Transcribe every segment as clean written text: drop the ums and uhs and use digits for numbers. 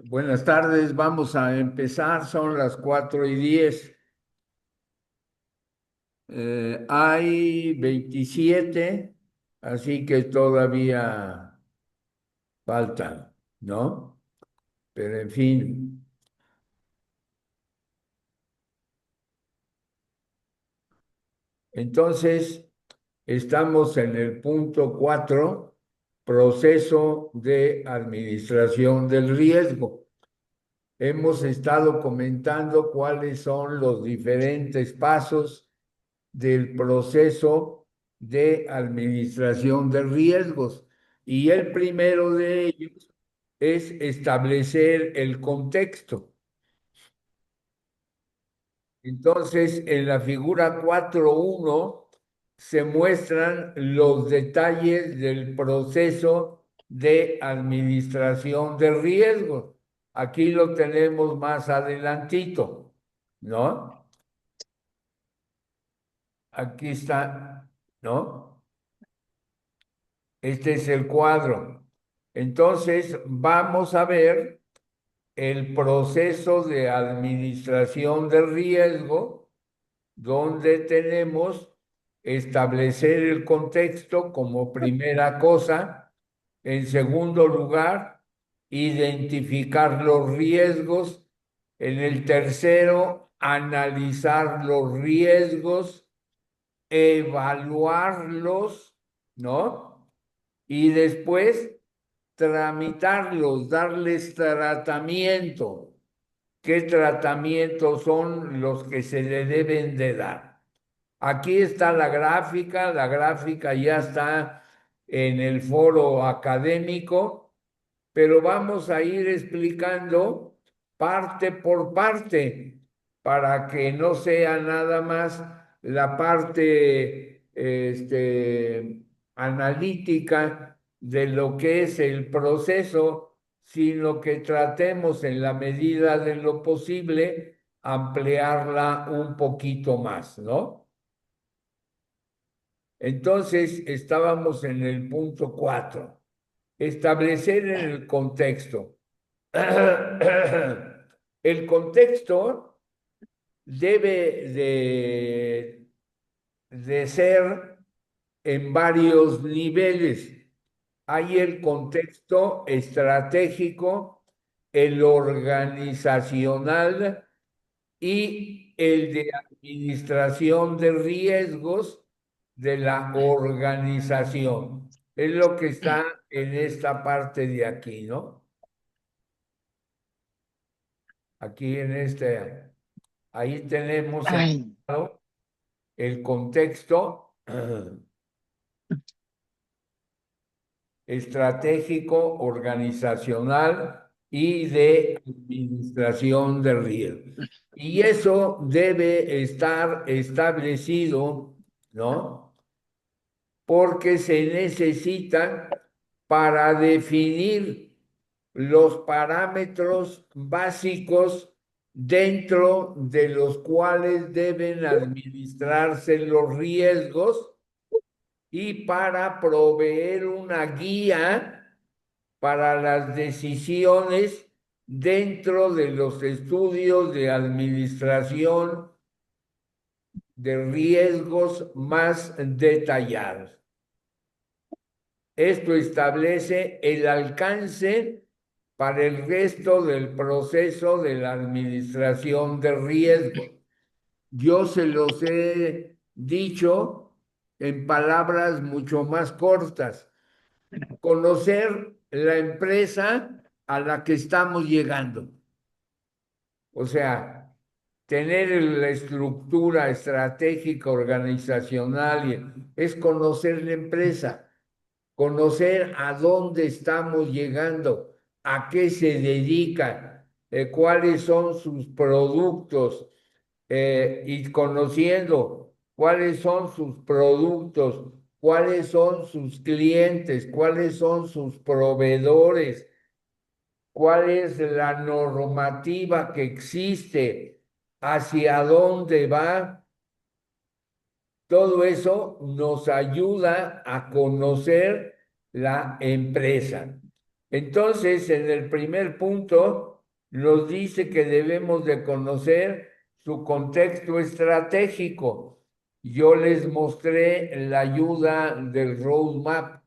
Buenas tardes, vamos a empezar, son las 4:10. Hay 27, así que todavía faltan, ¿no? Pero en fin, entonces estamos en el punto 4, proceso de administración del riesgo. Hemos estado comentando cuáles son los diferentes pasos del proceso de administración de riesgos. Y el primero de ellos es establecer el contexto. Entonces, en la figura 4.1 se muestran los detalles del proceso de administración de riesgos. Aquí lo tenemos más adelantito, ¿no? Aquí está, ¿no? Este es el cuadro. Entonces, vamos a ver el proceso de administración de riesgo, donde tenemos establecer el contexto como primera cosa. En segundo lugar, identificar los riesgos. En el tercero, analizar los riesgos, evaluarlos, ¿no? Y después tramitarlos, darles tratamiento. ¿Qué tratamientos son los que se le deben de dar? Aquí está la gráfica ya está en el foro académico, pero vamos a ir explicando parte por parte para que no sea nada más la parte analítica de lo que es el proceso, sino que tratemos en la medida de lo posible ampliarla un poquito más, ¿no? Entonces, estábamos en el punto 4, establecer en el contexto. El contexto debe de ser en varios niveles. Hay el contexto estratégico, el organizacional y el de administración de riesgos de la organización. Es lo que está en esta parte de aquí, ¿no? Aquí en este, ahí tenemos Ay, ¿no? El contexto estratégico, organizacional y de administración de riesgos. Y eso debe estar establecido, ¿no? Porque se necesitan para definir los parámetros básicos dentro de los cuales deben administrarse los riesgos y para proveer una guía para las decisiones dentro de los estudios de administración de riesgos más detallados. Esto establece el alcance para el resto del proceso de la administración de riesgos. Yo se los he dicho en palabras mucho más cortas, conocer la empresa a la que estamos llegando. O sea, tener la estructura estratégica organizacional es conocer la empresa, conocer a dónde estamos llegando, a qué se dedican, cuáles son sus productos, y conociendo cuáles son sus productos, cuáles son sus clientes, cuáles son sus proveedores, cuál es la normativa que existe, hacia dónde va. Todo eso nos ayuda a conocer la empresa. Entonces, en el primer punto, nos dice que debemos de conocer su contexto estratégico. Yo les mostré la ayuda del roadmap,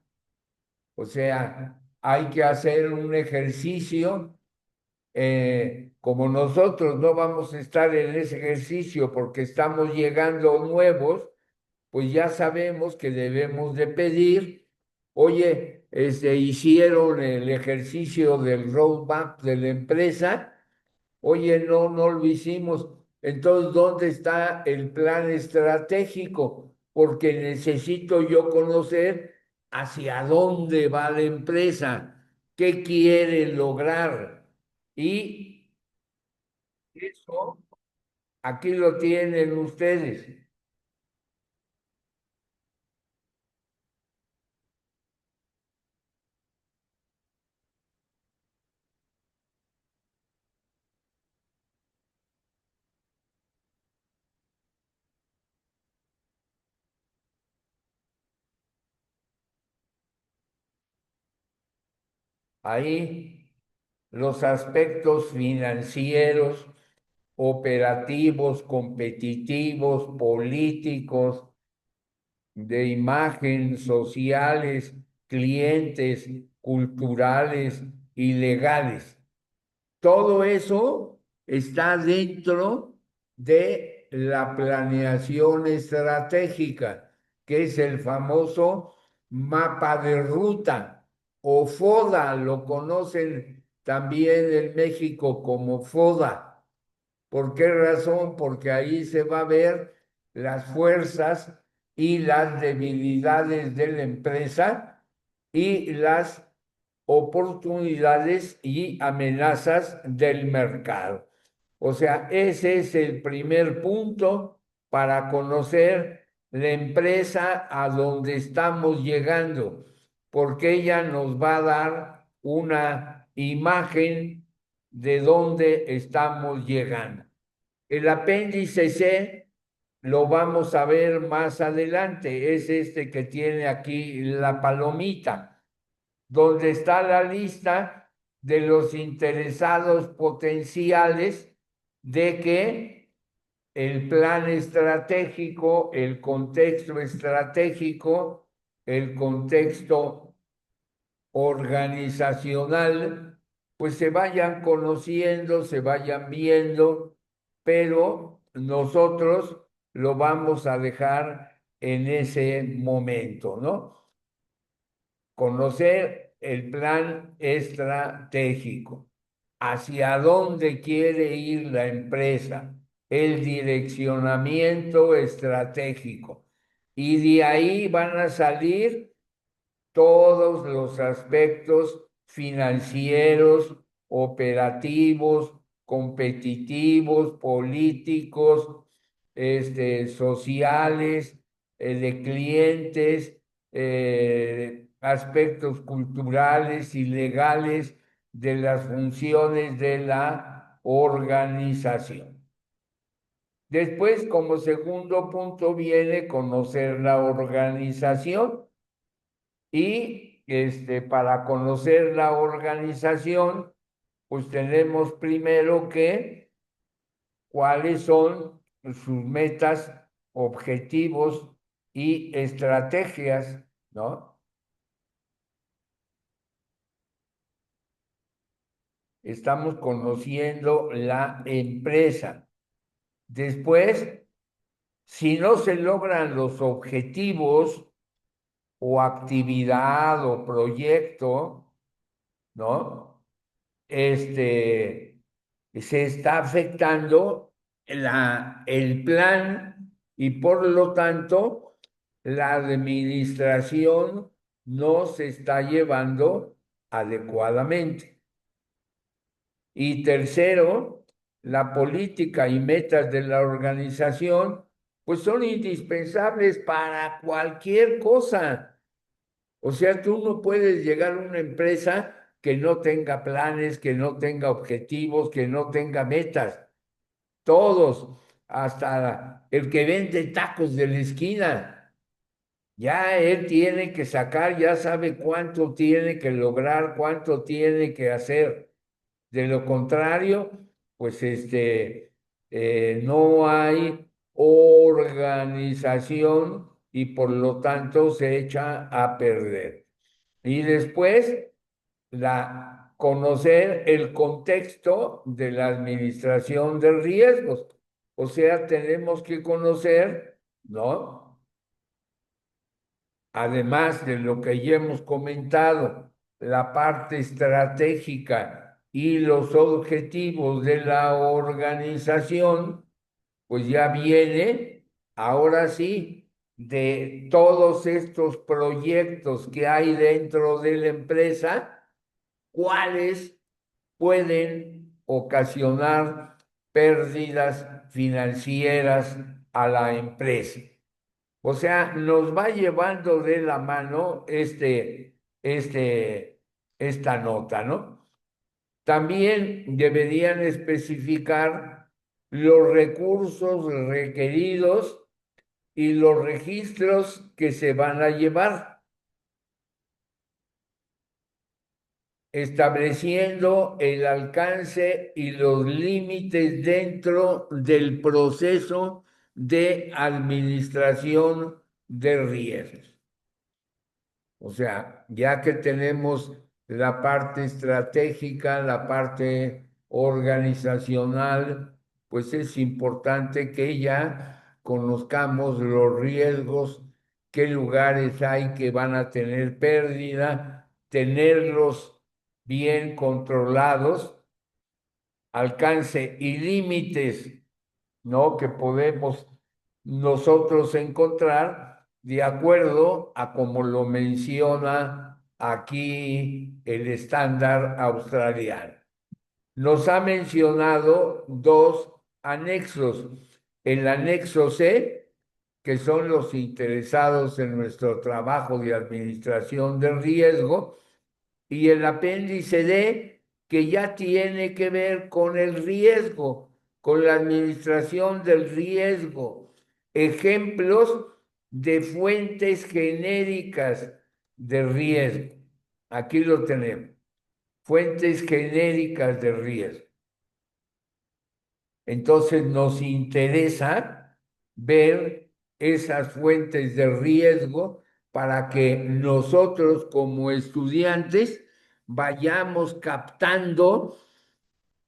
o sea, hay que hacer un ejercicio. Como nosotros no vamos a estar en ese ejercicio porque estamos llegando nuevos, pues ya sabemos que debemos de pedir, oye, hicieron el ejercicio del roadmap de la empresa, oye, no, no lo hicimos. Entonces, ¿dónde está el plan estratégico? Porque necesito yo conocer hacia dónde va la empresa, qué quiere lograr. Y eso, aquí lo tienen ustedes. Ahí los aspectos financieros, operativos, competitivos, políticos, de imagen, sociales, clientes, culturales y legales. Todo eso está dentro de la planeación estratégica, que es el famoso mapa de ruta o FODA, lo conocen también en México como FODA. ¿Por qué razón? Porque ahí se va a ver las fuerzas y las debilidades de la empresa y las oportunidades y amenazas del mercado. O sea, ese es el primer punto para conocer la empresa a donde estamos llegando, porque ella nos va a dar una imagen de dónde estamos llegando. El apéndice C lo vamos a ver más adelante, es este que tiene aquí la palomita, donde está la lista de los interesados potenciales de que el plan estratégico, el contexto estratégico, el contexto organizacional, pues se vayan conociendo, se vayan viendo, pero nosotros lo vamos a dejar en ese momento, ¿no? Conocer el plan estratégico, hacia dónde quiere ir la empresa, el direccionamiento estratégico. Y de ahí van a salir todos los aspectos financieros, operativos, competitivos, políticos, sociales, de clientes, aspectos culturales y legales de las funciones de la organización. Después, como segundo punto, viene conocer la organización y para conocer la organización, pues tenemos primero que cuáles son sus metas, objetivos y estrategias, ¿no? Estamos conociendo la empresa. Después Si no se logran los objetivos o actividad o proyecto, ¿no? Se está afectando el plan y por lo tanto la administración no se está llevando adecuadamente. Y tercero, la política y metas de la organización, pues son indispensables para cualquier cosa. O sea, tú no puedes llegar a una empresa que no tenga planes, que no tenga objetivos, que no tenga metas. Todos, hasta el que vende tacos de la esquina, ya él tiene que sacar, ya sabe cuánto tiene que lograr, cuánto tiene que hacer. De lo contrario, pues no hay organización y por lo tanto se echa a perder. Y después, conocer el contexto de la administración de riesgos. O sea, tenemos que conocer, ¿no? Además de lo que ya hemos comentado, la parte estratégica y los objetivos de la organización, pues ya viene, ahora sí, de todos estos proyectos que hay dentro de la empresa, cuáles pueden ocasionar pérdidas financieras a la empresa. O sea, nos va llevando de la mano esta nota, ¿no? También deberían especificar los recursos requeridos y los registros que se van a llevar, estableciendo el alcance y los límites dentro del proceso de administración de riesgos. O sea, ya que tenemos la parte estratégica, la parte organizacional, pues es importante que ya conozcamos los riesgos, qué lugares hay que van a tener pérdida, tenerlos bien controlados, alcance y límites, ¿no? Que podemos nosotros encontrar de acuerdo a como lo menciona aquí el estándar australiano. Nos ha mencionado dos anexos. El anexo C, que son los interesados en nuestro trabajo de administración del riesgo, y el apéndice D, que ya tiene que ver con el riesgo, con la administración del riesgo. Ejemplos de fuentes genéricas de riesgo. Aquí lo tenemos. Fuentes genéricas de riesgo. Entonces nos interesa ver esas fuentes de riesgo para que nosotros como estudiantes vayamos captando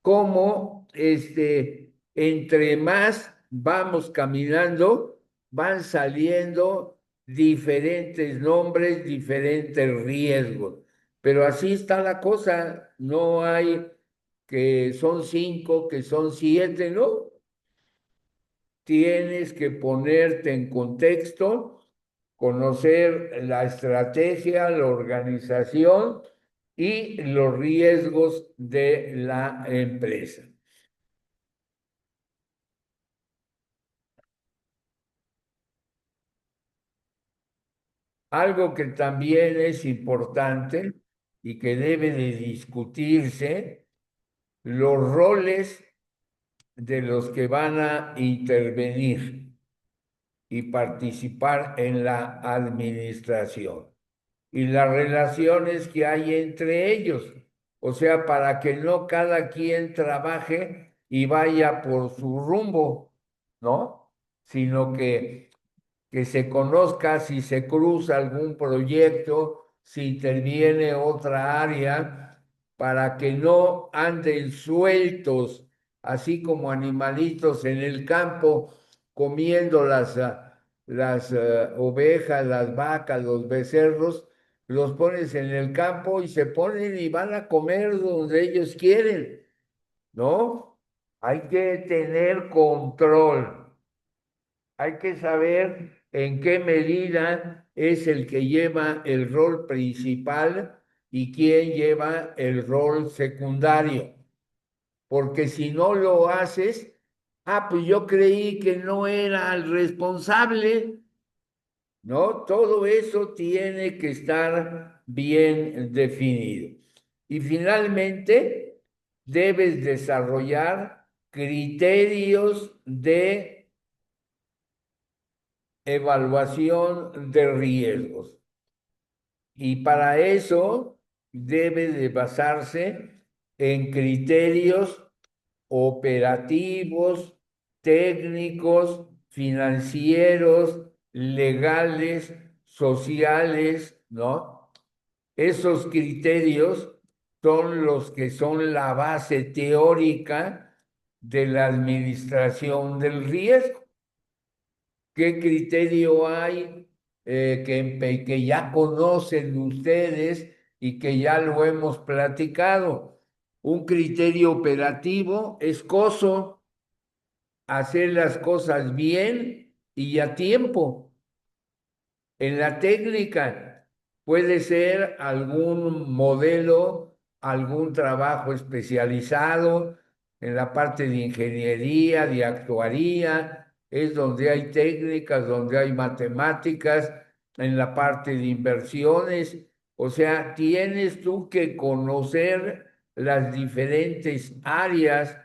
cómo entre más vamos caminando, van saliendo diferentes nombres, diferentes riesgos. Pero así está la cosa, no hay que son 5, que son 7, ¿no? Tienes que ponerte en contexto, conocer la estrategia, la organización y los riesgos de la empresa. Algo que también es importante y que debe de discutirse, los roles de los que van a intervenir y participar en la administración y las relaciones que hay entre ellos. O sea, para que no cada quien trabaje y vaya por su rumbo, ¿no? Sino que se conozca si se cruza algún proyecto, si interviene otra área, para que no anden sueltos, así como animalitos en el campo, comiendo las ovejas, las vacas, los becerros, los pones en el campo y se ponen y van a comer donde ellos quieren, ¿no? Hay que tener control, hay que saber en qué medida es el que lleva el rol principal y quién lleva el rol secundario. Porque si no lo haces, pues yo creí que no era el responsable, ¿no? Todo eso tiene que estar bien definido. Y finalmente, debes desarrollar criterios de evaluación de riesgos. Y para eso debe de basarse en criterios operativos, técnicos, financieros, legales, sociales, ¿no? Esos criterios son los que son la base teórica de la administración del riesgo. ¿Qué criterio hay que ya conocen ustedes y que ya lo hemos platicado? Un criterio operativo es coso, hacer las cosas bien y a tiempo. En la técnica puede ser algún modelo, algún trabajo especializado en la parte de ingeniería, de actuaría, es donde hay técnicas, donde hay matemáticas, en la parte de inversiones. O sea, tienes tú que conocer las diferentes áreas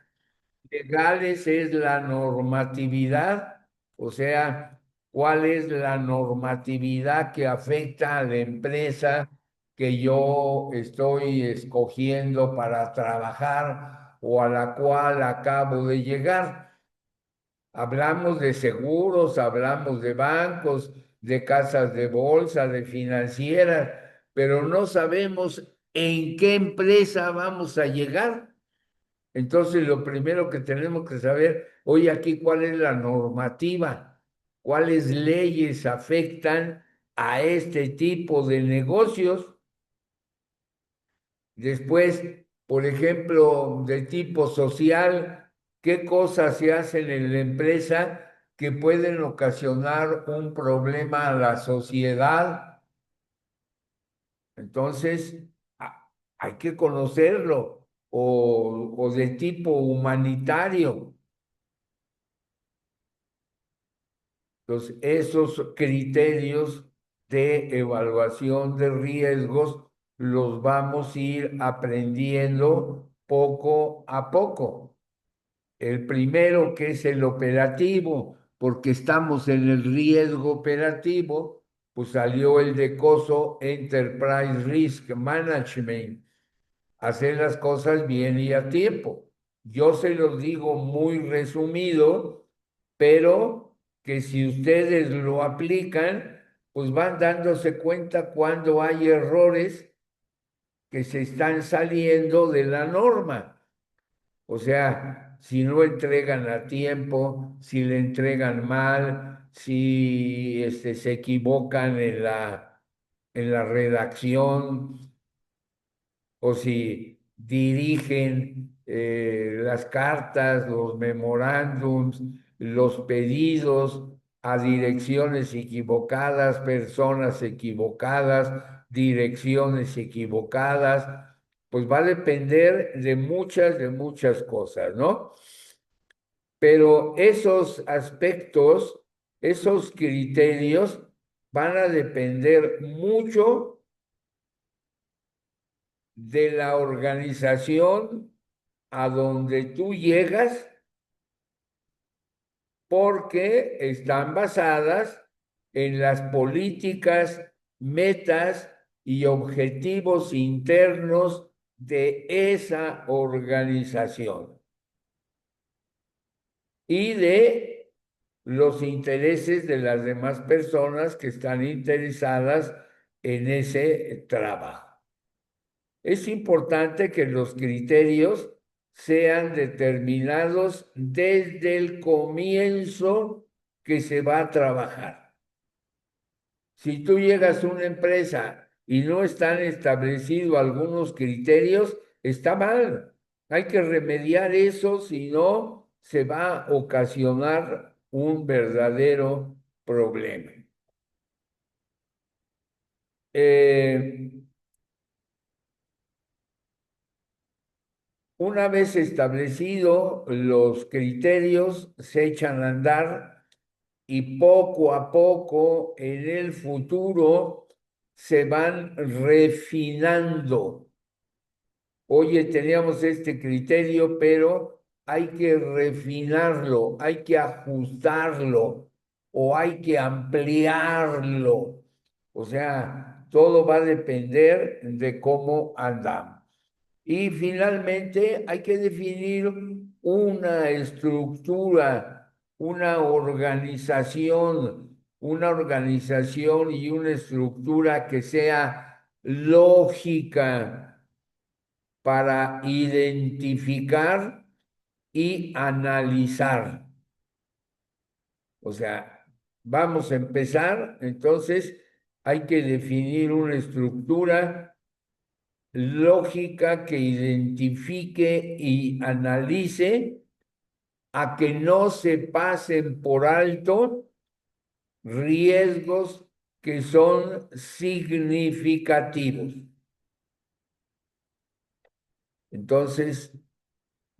legales, es la normatividad, o sea, cuál es la normatividad que afecta a la empresa que yo estoy escogiendo para trabajar o a la cual acabo de llegar. Hablamos de seguros, hablamos de bancos, de casas de bolsa, de financieras, pero no sabemos en qué empresa vamos a llegar. Entonces, lo primero que tenemos que saber, hoy aquí, cuál es la normativa, cuáles leyes afectan a este tipo de negocios. Después, por ejemplo, de tipo social, qué cosas se hacen en la empresa que pueden ocasionar un problema a la sociedad. Entonces, hay que conocerlo, o de tipo humanitario. Entonces, esos criterios de evaluación de riesgos los vamos a ir aprendiendo poco a poco. El primero, que es el operativo, porque estamos en el riesgo operativo, pues salió el de COSO, Enterprise Risk Management, hacer las cosas bien y a tiempo. Yo se los digo muy resumido, pero que si ustedes lo aplican, pues van dándose cuenta cuando hay errores que se están saliendo de la norma. O sea, si no entregan a tiempo, si le entregan mal, si se equivocan en la redacción, o si dirigen las cartas, los memorándums, los pedidos a direcciones equivocadas, personas equivocadas, direcciones equivocadas, pues va a depender de muchas cosas, ¿no? Pero esos aspectos, esos criterios van a depender mucho de la organización a donde tú llegas, porque están basadas en las políticas, metas y objetivos internos de esa organización y de los intereses de las demás personas que están interesadas en ese trabajo. Es importante que los criterios sean determinados desde el comienzo que se va a trabajar. Si tú llegas a una empresa y no están establecidos algunos criterios, está mal. Hay que remediar eso, si no, se va a ocasionar un verdadero problema. Eh, una vez establecidos los criterios, se echan a andar y poco a poco en el futuro se van refinando. Oye, teníamos este criterio, pero hay que refinarlo, hay que ajustarlo o hay que ampliarlo. O sea, todo va a depender de cómo andamos. Y finalmente hay que definir una estructura, una organización y una estructura que sea lógica para identificar y analizar. O sea, vamos a empezar, entonces hay que definir una estructura lógica que identifique y analice a que no se pasen por alto riesgos que son significativos. Entonces,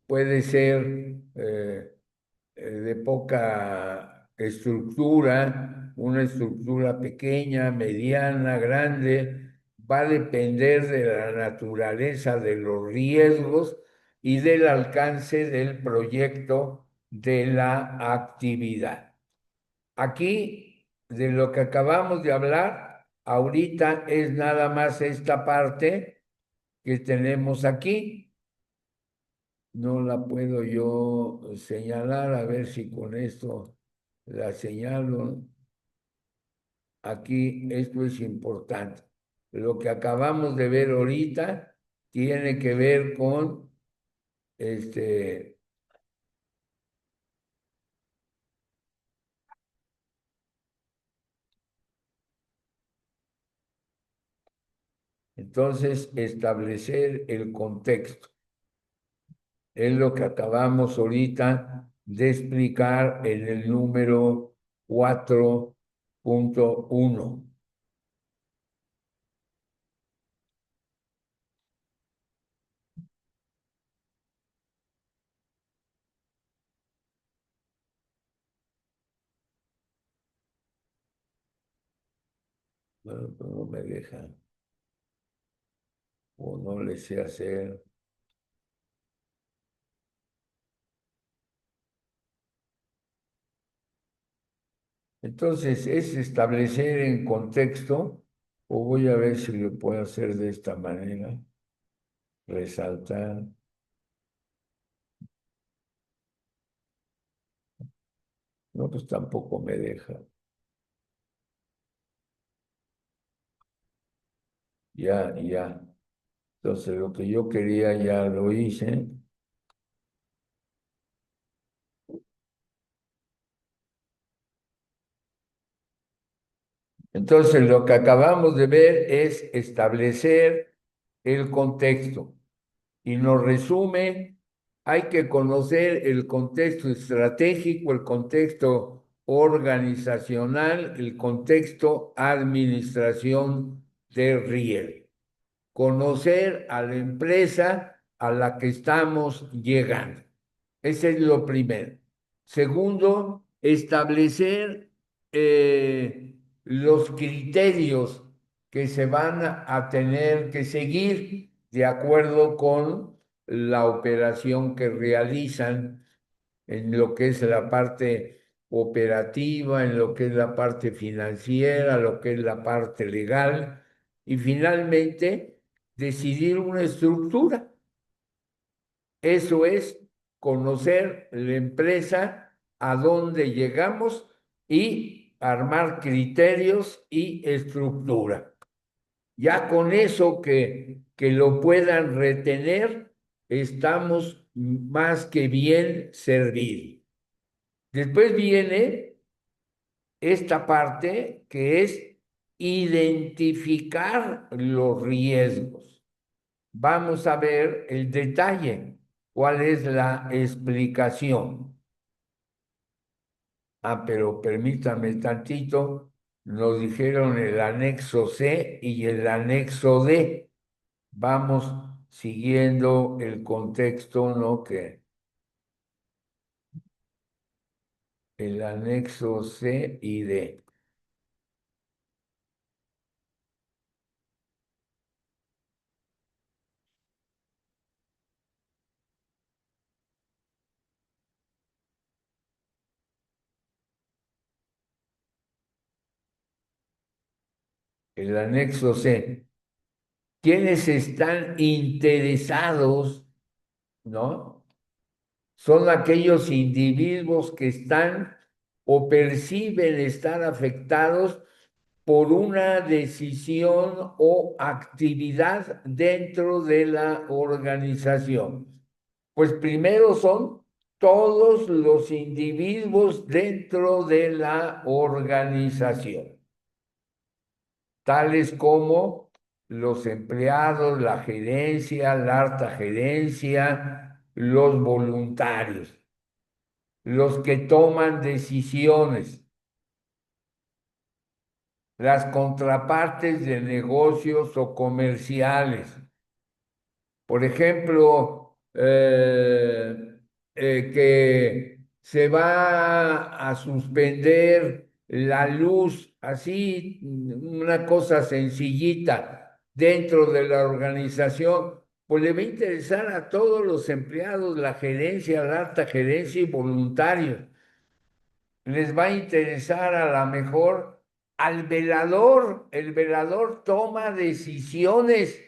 puede ser de poca estructura, una estructura pequeña, mediana, grande, va a depender de la naturaleza de los riesgos y del alcance del proyecto de la actividad. Aquí, de lo que acabamos de hablar, ahorita es nada más esta parte que tenemos aquí. No la puedo yo señalar, a ver si con esto la señalo. Aquí esto es importante. Lo que acabamos de ver ahorita tiene que ver con este, entonces establecer el contexto. Es lo que acabamos ahorita de explicar en el número 4.1. Bueno, pues no me deja o no le sé hacer. Entonces, es establecer en contexto, o voy a ver si lo puedo hacer de esta manera, resaltar. No, pues tampoco me deja. Ya, ya. Entonces, lo que yo quería ya lo hice. Entonces, lo que acabamos de ver es establecer el contexto. Y nos resume, hay que conocer el contexto estratégico, el contexto organizacional, el contexto administración de riesgo. Conocer a la empresa a la que estamos llegando. Ese es lo primero. Segundo, establecer los criterios que se van a tener que seguir de acuerdo con la operación que realizan en lo que es la parte operativa, en lo que es la parte financiera, lo que es la parte legal y finalmente decidir una estructura. Eso es conocer la empresa, a dónde llegamos y armar criterios y estructura. Ya con eso que lo puedan retener, estamos más que bien servidos. Después viene esta parte que es identificar los riesgos. Vamos a ver el detalle, cuál es la explicación. Ah, pero permítame tantito, nos dijeron el anexo C y el anexo D. Vamos siguiendo el contexto, ¿no? Que el anexo C y D. El anexo C. ¿Quiénes están interesados, ¿no? Son aquellos individuos que están o perciben estar afectados por una decisión o actividad dentro de la organización. Pues primero son todos los individuos dentro de la organización, tales como los empleados, la gerencia, la alta gerencia, los voluntarios, los que toman decisiones, las contrapartes de negocios o comerciales. Por ejemplo, que se va a suspender la luz, así, una cosa sencillita dentro de la organización, pues le va a interesar a todos los empleados, la gerencia, la alta gerencia y voluntarios. Les va a interesar a lo mejor al velador. El velador toma decisiones.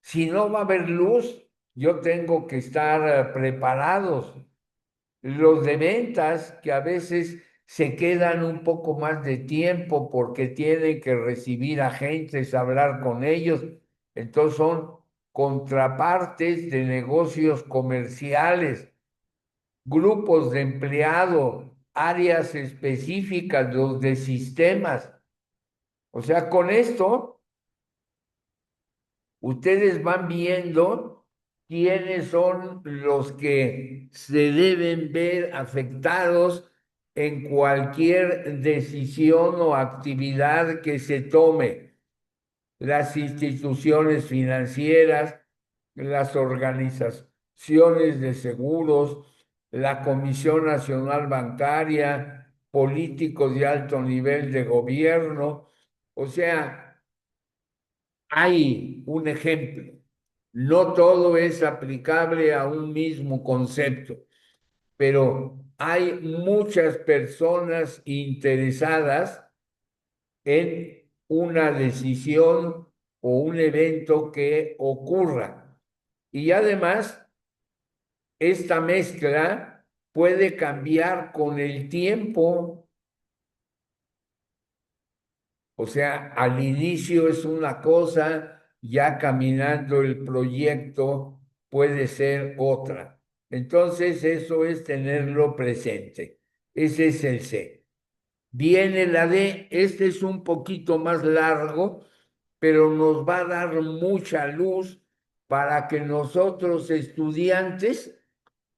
Si no va a haber luz, yo tengo que estar preparados. Los de ventas, que a veces se quedan un poco más de tiempo porque tienen que recibir agentes, hablar con ellos. Entonces son contrapartes de negocios comerciales, grupos de empleado, áreas específicas, los de sistemas. O sea, con esto ustedes van viendo quiénes son los que se deben ver afectados en cualquier decisión o actividad que se tome. Las instituciones financieras, las organizaciones de seguros, la Comisión Nacional Bancaria, políticos de alto nivel de gobierno. O sea, hay un ejemplo. No todo es aplicable a un mismo concepto, pero hay muchas personas interesadas en una decisión o un evento que ocurra. Y además, esta mezcla puede cambiar con el tiempo. O sea, al inicio es una cosa, ya caminando el proyecto puede ser otra. Entonces, eso es tenerlo presente. Ese es el C. Viene la D, este es un poquito más largo, pero nos va a dar mucha luz para que nosotros estudiantes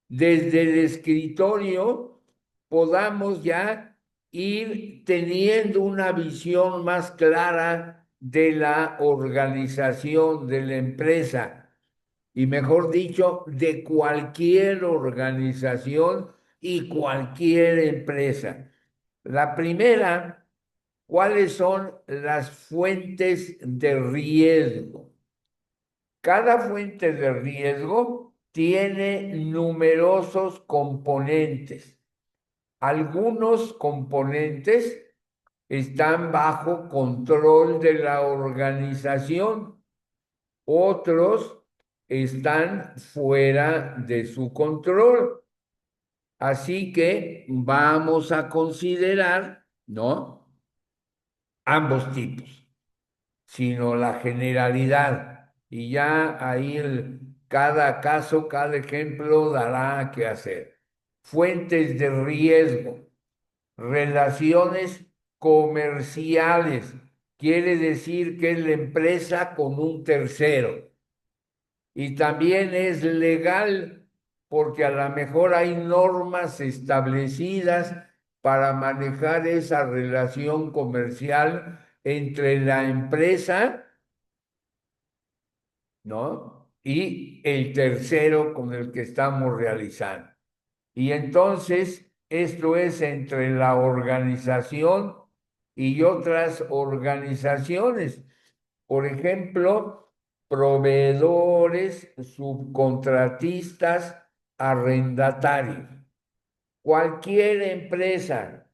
desde el escritorio podamos ya ir teniendo una visión más clara de la organización de la empresa y, mejor dicho, de cualquier organización y cualquier empresa. La primera, ¿cuáles son las fuentes de riesgo? Cada fuente de riesgo tiene numerosos componentes. Algunos componentes están bajo control de la organización, otros están fuera de su control. Así que vamos a considerar, ¿no? Ambos tipos, sino la generalidad. Y ya ahí cada caso, cada ejemplo dará qué hacer. Fuentes de riesgo. relaciones comerciales. Quiere decir que es la empresa con un tercero. Y también es legal porque a lo mejor hay normas establecidas para manejar esa relación comercial entre la empresa, ¿no? Y el tercero con el que estamos realizando. Y entonces, esto es entre la organización y otras organizaciones. Por ejemplo, proveedores, subcontratistas, arrendatarios. Cualquier empresa,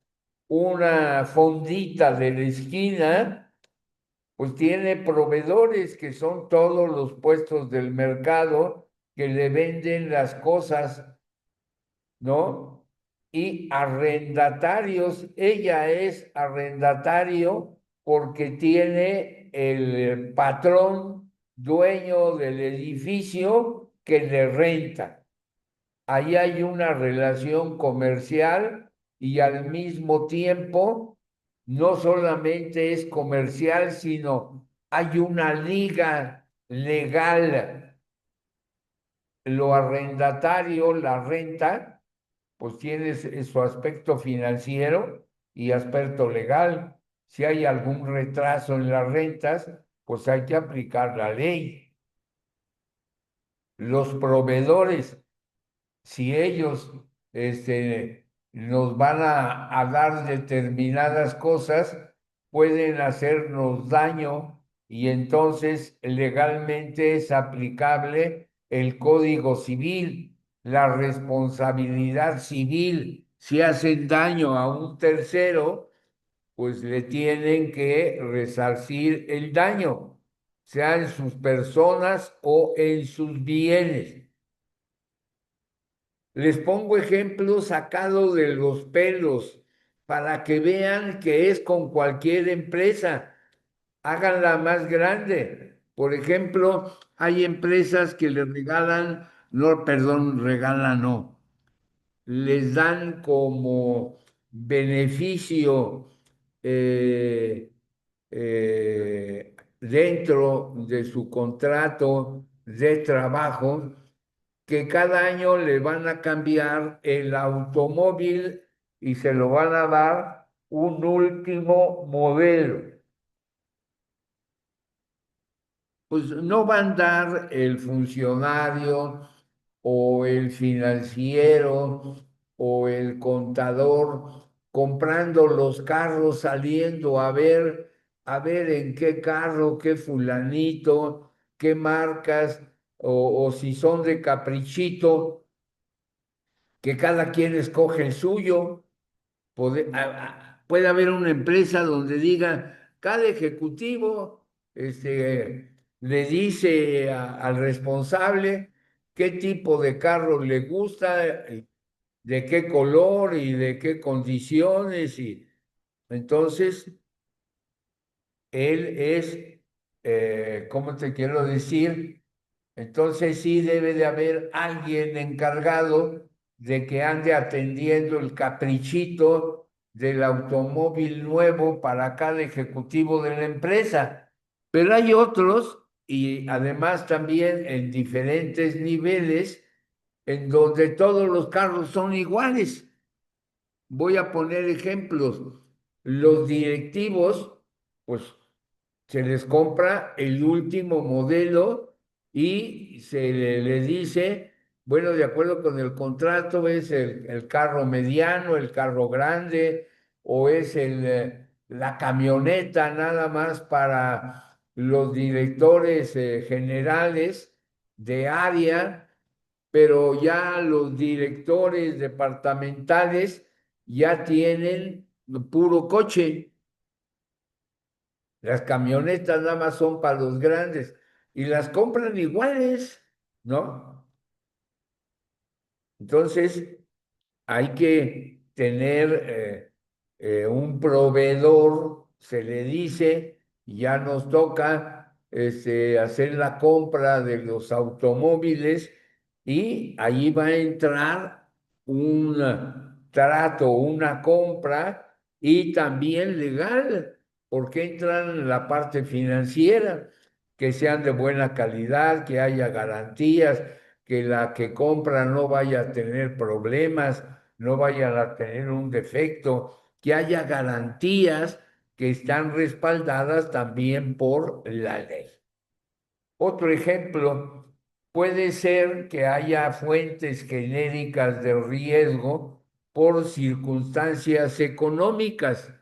una fondita de la esquina, pues tiene proveedores que son todos los puestos del mercado que le venden las cosas, ¿no? Y arrendatarios, ella es arrendatario porque tiene el patrón dueño del edificio que le renta. Ahí hay una relación comercial y al mismo tiempo no solamente es comercial, sino hay una liga legal. Lo arrendatario, la renta, pues tiene su aspecto financiero y aspecto legal. Si hay algún retraso en las rentas, pues hay que aplicar la ley. Los proveedores, si ellos nos van a dar determinadas cosas, pueden hacernos daño y entonces legalmente es aplicable el Código Civil, la responsabilidad civil. Si hacen daño a un tercero, pues le tienen que resarcir el daño, sea en sus personas o en sus bienes. Les pongo ejemplos sacados de los pelos para que vean que es con cualquier empresa. Háganla más grande. Por ejemplo, hay empresas que les regalan, no, perdón, regalan no, les dan como beneficio eh, dentro de su contrato de trabajo que cada año le van a cambiar el automóvil y se lo van a dar un último modelo. Pues no va a andar el funcionario o el financiero o el contador comprando los carros, saliendo a ver en qué carro, qué fulanito, qué marcas, o si son de caprichito, que cada quien escoge el suyo. Puede haber una empresa donde diga, cada ejecutivo le dice al responsable qué tipo de carro le gusta, de qué color y de qué condiciones. Y entonces, él es, ¿cómo te quiero decir? Entonces sí debe de haber alguien encargado de que ande atendiendo el caprichito del automóvil nuevo para cada ejecutivo de la empresa. Pero hay otros, y además también en diferentes niveles, en donde todos los carros son iguales. Voy a poner ejemplos. Los directivos, pues se les compra el último modelo y le dice, bueno, de acuerdo con el contrato, es el carro mediano, el carro grande, o es la camioneta nada más para los directores generales de área, pero ya los directores departamentales ya tienen puro coche. Las camionetas nada más son para los grandes y las compran iguales, ¿no? Entonces, hay que tener un proveedor, se le dice, y ya nos toca hacer la compra de los automóviles y ahí va a entrar un trato, una compra y también legal, porque entran en la parte financiera, que sean de buena calidad, que haya garantías, que la que compra no vaya a tener problemas, no vaya a tener un defecto, que haya garantías que están respaldadas también por la ley. Otro ejemplo, puede ser que haya fuentes genéricas de riesgo por circunstancias económicas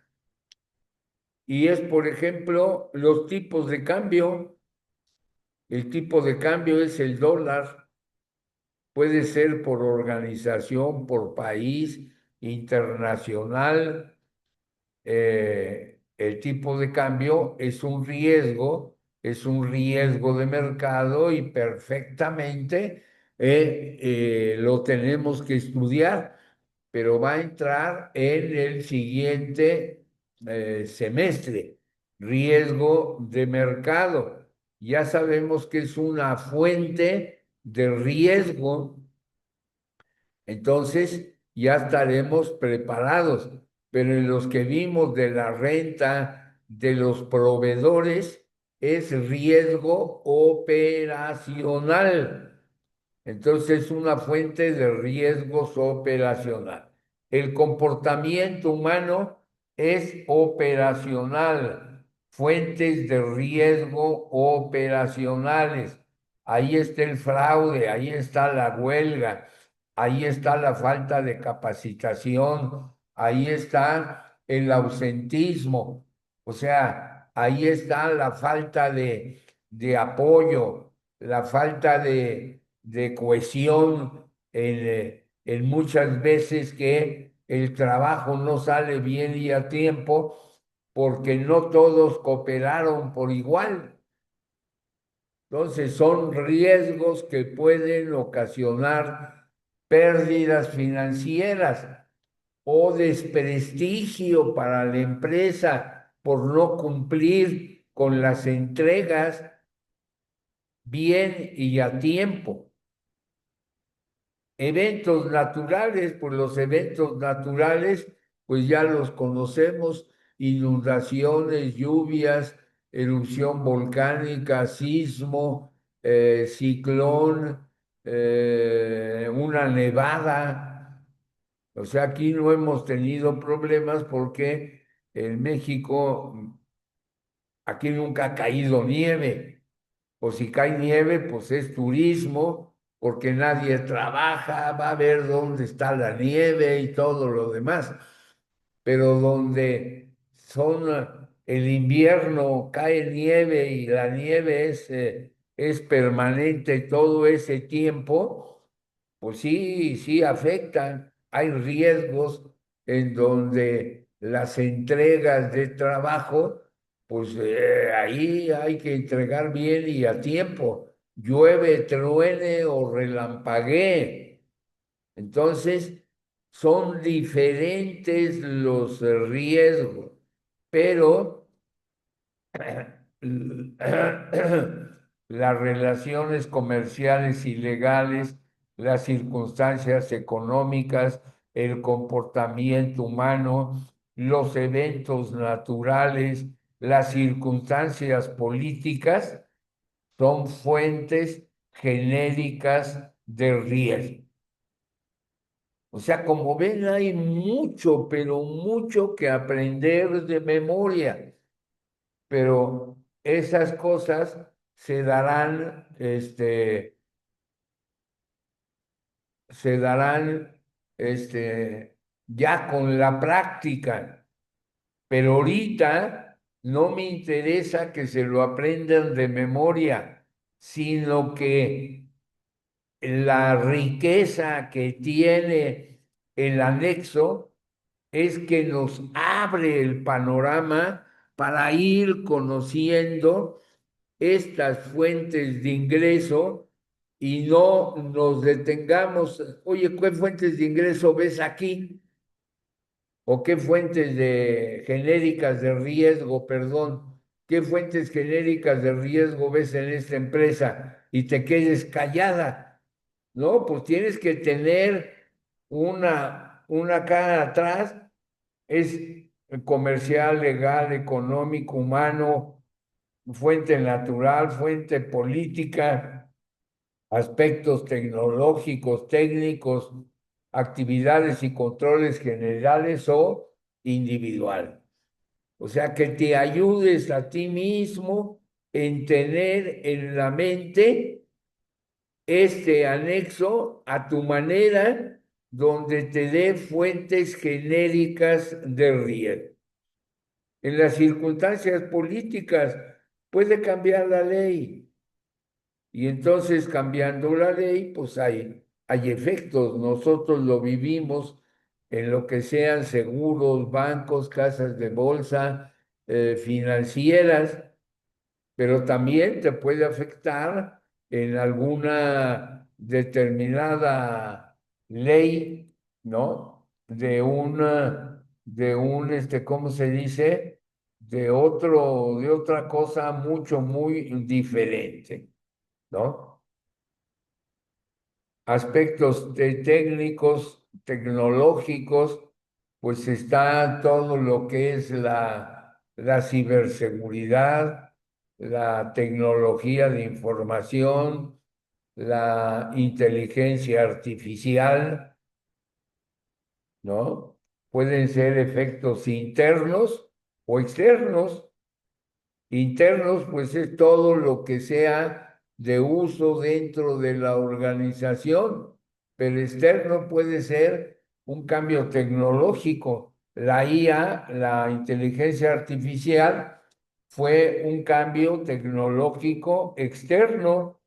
y es, por ejemplo, los tipos de cambio. El tipo de cambio es el dólar, puede ser por organización, por país, internacional. El tipo de cambio es un riesgo de mercado y perfectamente lo tenemos que estudiar, pero va a entrar en el siguiente semestre, riesgo de mercado. Ya sabemos que es una fuente de riesgo, entonces ya estaremos preparados. Pero en los que vimos de la renta de los proveedores es riesgo operacional. Entonces es una fuente de riesgos operacional. El comportamiento humano es operacional, fuentes de riesgo operacionales. Ahí está el fraude, ahí está la huelga, ahí está la falta de capacitación, ahí está el ausentismo, o sea, ahí está la falta de apoyo, la falta de cohesión en muchas veces que el trabajo no sale bien y a tiempo porque no todos cooperaron por igual. Entonces son riesgos que pueden ocasionar pérdidas financieras o desprestigio para la empresa por no cumplir con las entregas bien y a tiempo. Eventos naturales, pues los eventos naturales, pues ya los conocemos: inundaciones, lluvias, erupción volcánica, sismo, ciclón, una nevada. O sea, aquí no hemos tenido problemas porque en México, aquí nunca ha caído nieve, o si cae nieve, pues es turismo, porque nadie trabaja, va a ver dónde está la nieve y todo lo demás. Pero donde son el invierno, cae nieve y la nieve es permanente todo ese tiempo, pues sí, sí afectan. Hay riesgos en donde las entregas de trabajo, pues ahí hay que entregar bien y a tiempo. Llueve, truene o relampaguee. Entonces, son diferentes los riesgos, pero las relaciones comerciales y legales, las circunstancias económicas, el comportamiento humano, los eventos naturales, las circunstancias políticas son fuentes genéricas de riesgo. O sea, como ven, hay mucho, pero mucho que aprender de memoria, pero esas cosas se darán, se darán, ya con la práctica. Pero ahorita no me interesa que se lo aprendan de memoria, sino que la riqueza que tiene el anexo es que nos abre el panorama para ir conociendo estas fuentes de ingreso y no nos detengamos. Oye, ¿qué fuentes de ingreso ves aquí? ¿O qué fuentes de genéricas de riesgo, perdón? ¿Qué fuentes genéricas de riesgo ves en esta empresa? Y te quedes callada. No, pues tienes que tener una una acá atrás es comercial, legal, económico, humano, fuente natural, fuente política, aspectos tecnológicos, técnicos, actividades y controles generales o individual. O sea, que te ayudes a ti mismo en tener en la mente este anexo a tu manera donde te dé fuentes genéricas de riesgo. En las circunstancias políticas puede cambiar la ley y entonces cambiando la ley, pues hay efectos. Nosotros lo vivimos en lo que sean seguros, bancos, casas de bolsa, financieras, pero también te puede afectar en alguna determinada ley, ¿no? ¿Cómo se dice? De otra cosa mucho, muy diferente, ¿no? Aspectos técnicos, tecnológicos, pues está todo lo que es la ciberseguridad, la tecnología de información, la inteligencia artificial, ¿no? Pueden ser efectos internos o externos. Internos, pues es todo lo que sea de uso dentro de la organización, pero externo puede ser un cambio tecnológico. La IA, la inteligencia artificial, fue un cambio tecnológico externo.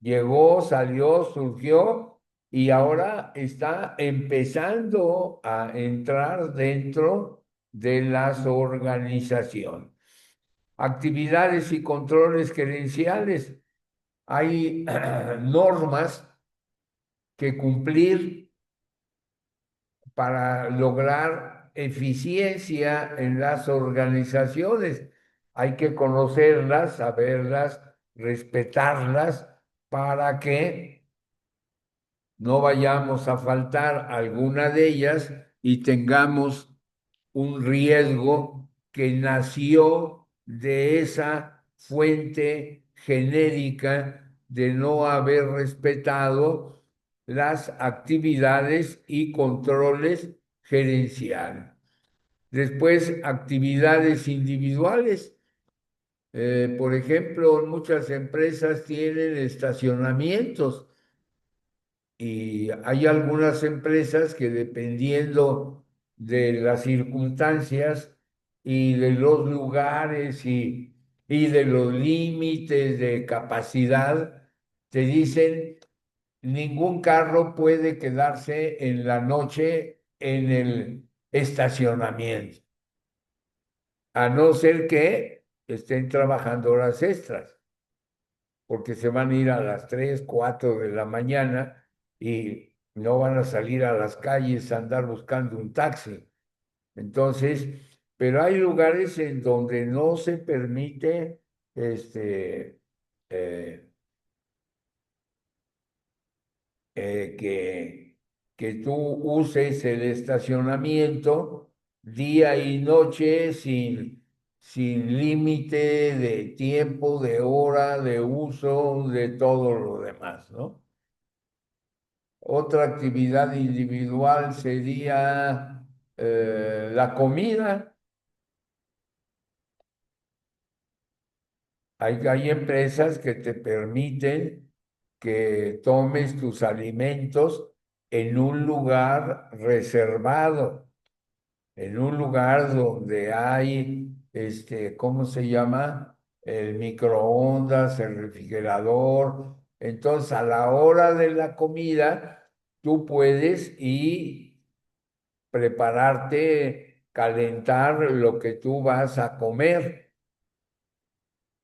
Llegó, salió, surgió y ahora está empezando a entrar dentro de las organizaciones. Actividades y controles gerenciales. Hay normas que cumplir para lograr eficiencia en las organizaciones. Hay que conocerlas, saberlas, respetarlas para que no vayamos a faltar alguna de ellas y tengamos un riesgo que nació de esa fuente genérica de no haber respetado las actividades y controles gerenciales. Después, actividades individuales. Por ejemplo, muchas empresas tienen estacionamientos y hay algunas empresas que dependiendo de las circunstancias y de los lugares y de los límites de capacidad, te dicen, ningún carro puede quedarse en la noche en el estacionamiento, a no ser que estén trabajando horas extras porque se van a ir a las 3 4 de la mañana y no van a salir a las calles a andar buscando un taxi. Entonces, pero hay lugares en donde no se permite eh, que tú uses el estacionamiento día y noche sin límite de tiempo, de hora, de uso, de todo lo demás, ¿no? Otra actividad individual sería la comida. Hay empresas que te permiten que tomes tus alimentos en un lugar reservado, en un lugar donde hay, ¿cómo se llama? El microondas, el refrigerador. Entonces, a la hora de la comida, tú puedes y prepararte, calentar lo que tú vas a comer,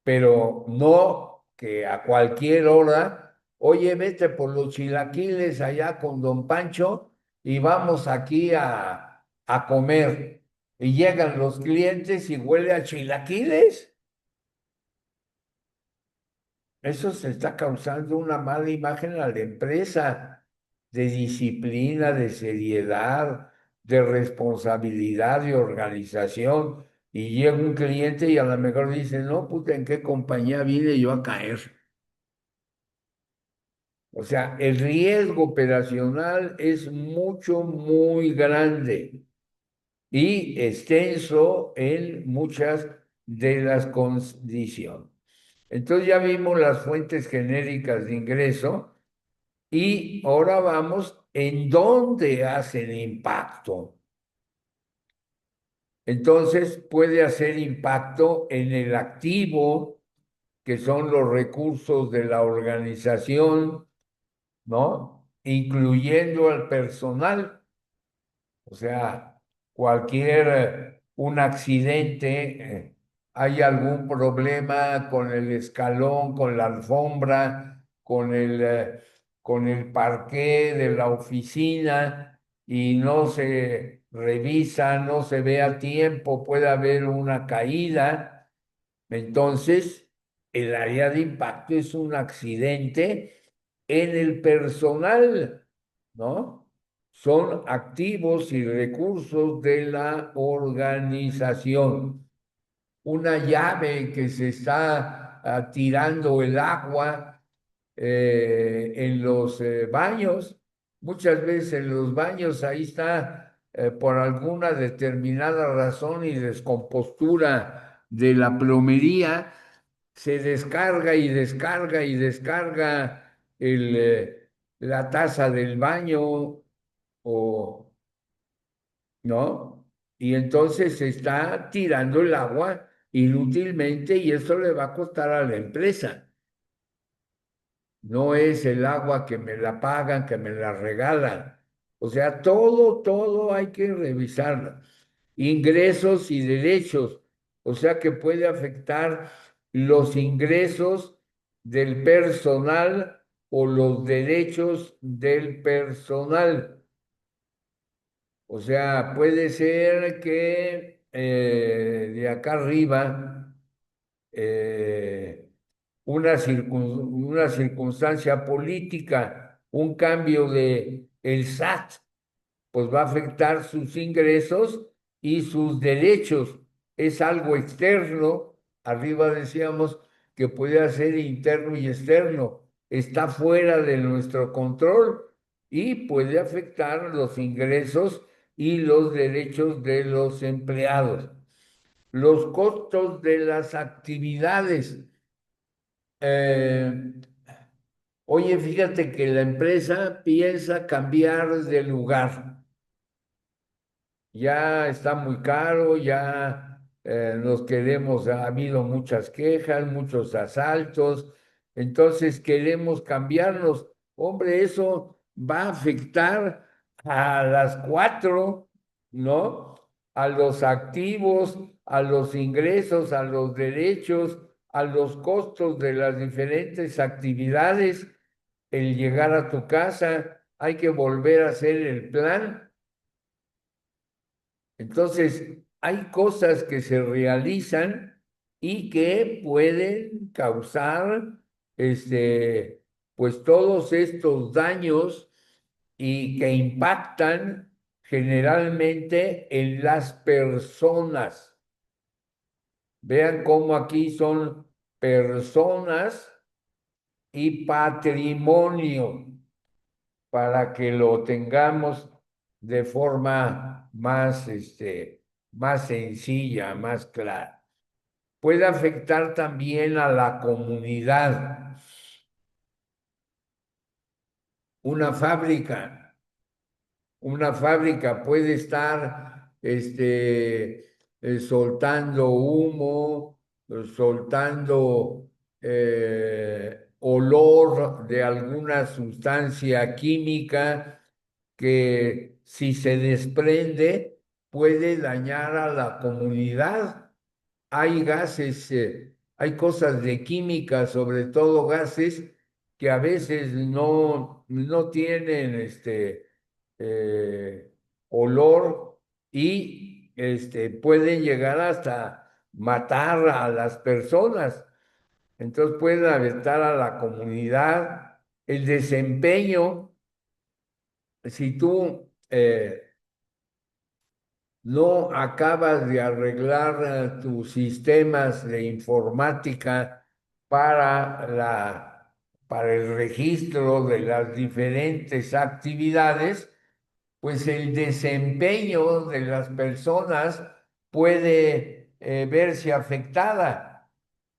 pero no que a cualquier hora, oye, vete por los chilaquiles allá con don Pancho y vamos aquí a comer. Y llegan los clientes y huele a chilaquiles. Eso se está causando una mala imagen a la empresa de disciplina, de seriedad. de responsabilidad, de organización. Y llega un cliente y a lo mejor dice, no, puta, ¿en qué compañía vine yo a caer? O sea, el riesgo operacional es mucho, muy grande y extenso en muchas de las condiciones. Entonces ya vimos las fuentes genéricas de ingreso y ahora vamos en dónde hacen impacto. Entonces puede hacer impacto en el activo, que son los recursos de la organización, ¿no? Incluyendo al personal. O sea, un accidente, hay algún problema con el escalón, con la alfombra, con el parqué de la oficina y no se revisa, no se ve a tiempo, puede haber una caída. Entonces, el área de impacto es un accidente en el personal, ¿no? Son activos y recursos de la organización. Una llave que se está tirando el agua en los baños, muchas veces en los baños ahí está por alguna determinada razón y descompostura de la plomería, se descarga y descarga y descarga la taza del baño o ¿no? Y entonces se está tirando el agua inútilmente y eso le va a costar a la empresa. No es el agua que me la pagan, que me la regalan. O sea, todo hay que revisarlo. Ingresos y derechos. O sea, que puede afectar los ingresos del personal o los derechos del personal. O sea, puede ser que de acá arriba una circunstancia política, un cambio de el SAT, pues va a afectar sus ingresos y sus derechos. Es algo externo. Arriba decíamos que puede ser interno y externo. Está fuera de nuestro control y puede afectar los ingresos y los derechos de los empleados. Los costos de las actividades. Eh, Oye, fíjate que la empresa piensa cambiar de lugar. Ya está muy caro, ya nos queremos, ha habido muchas quejas, muchos asaltos, entonces queremos cambiarnos. Hombre, eso va a afectar a las cuatro, ¿no? A los activos, a los ingresos, a los derechos, a los costos de las diferentes actividades. El llegar a tu casa, hay que volver a hacer el plan. Entonces, hay cosas que se realizan y que pueden causar, pues todos estos daños y que impactan generalmente en las personas. Vean cómo aquí son personas y patrimonio para que lo tengamos de forma más, más sencilla, más clara. Puede afectar también a la comunidad. Una fábrica, una fábrica puede estar soltando humo, soltando olor de alguna sustancia química que si se desprende puede dañar a la comunidad. Hay gases, hay cosas de química, sobre todo gases, que a veces no tienen eh, olor y pueden llegar hasta matar a las personas. Entonces pueden afectar a la comunidad, el desempeño. Si tú no acabas de arreglar tus sistemas de informática para para el registro de las diferentes actividades, pues el desempeño de las personas puede verse afectada.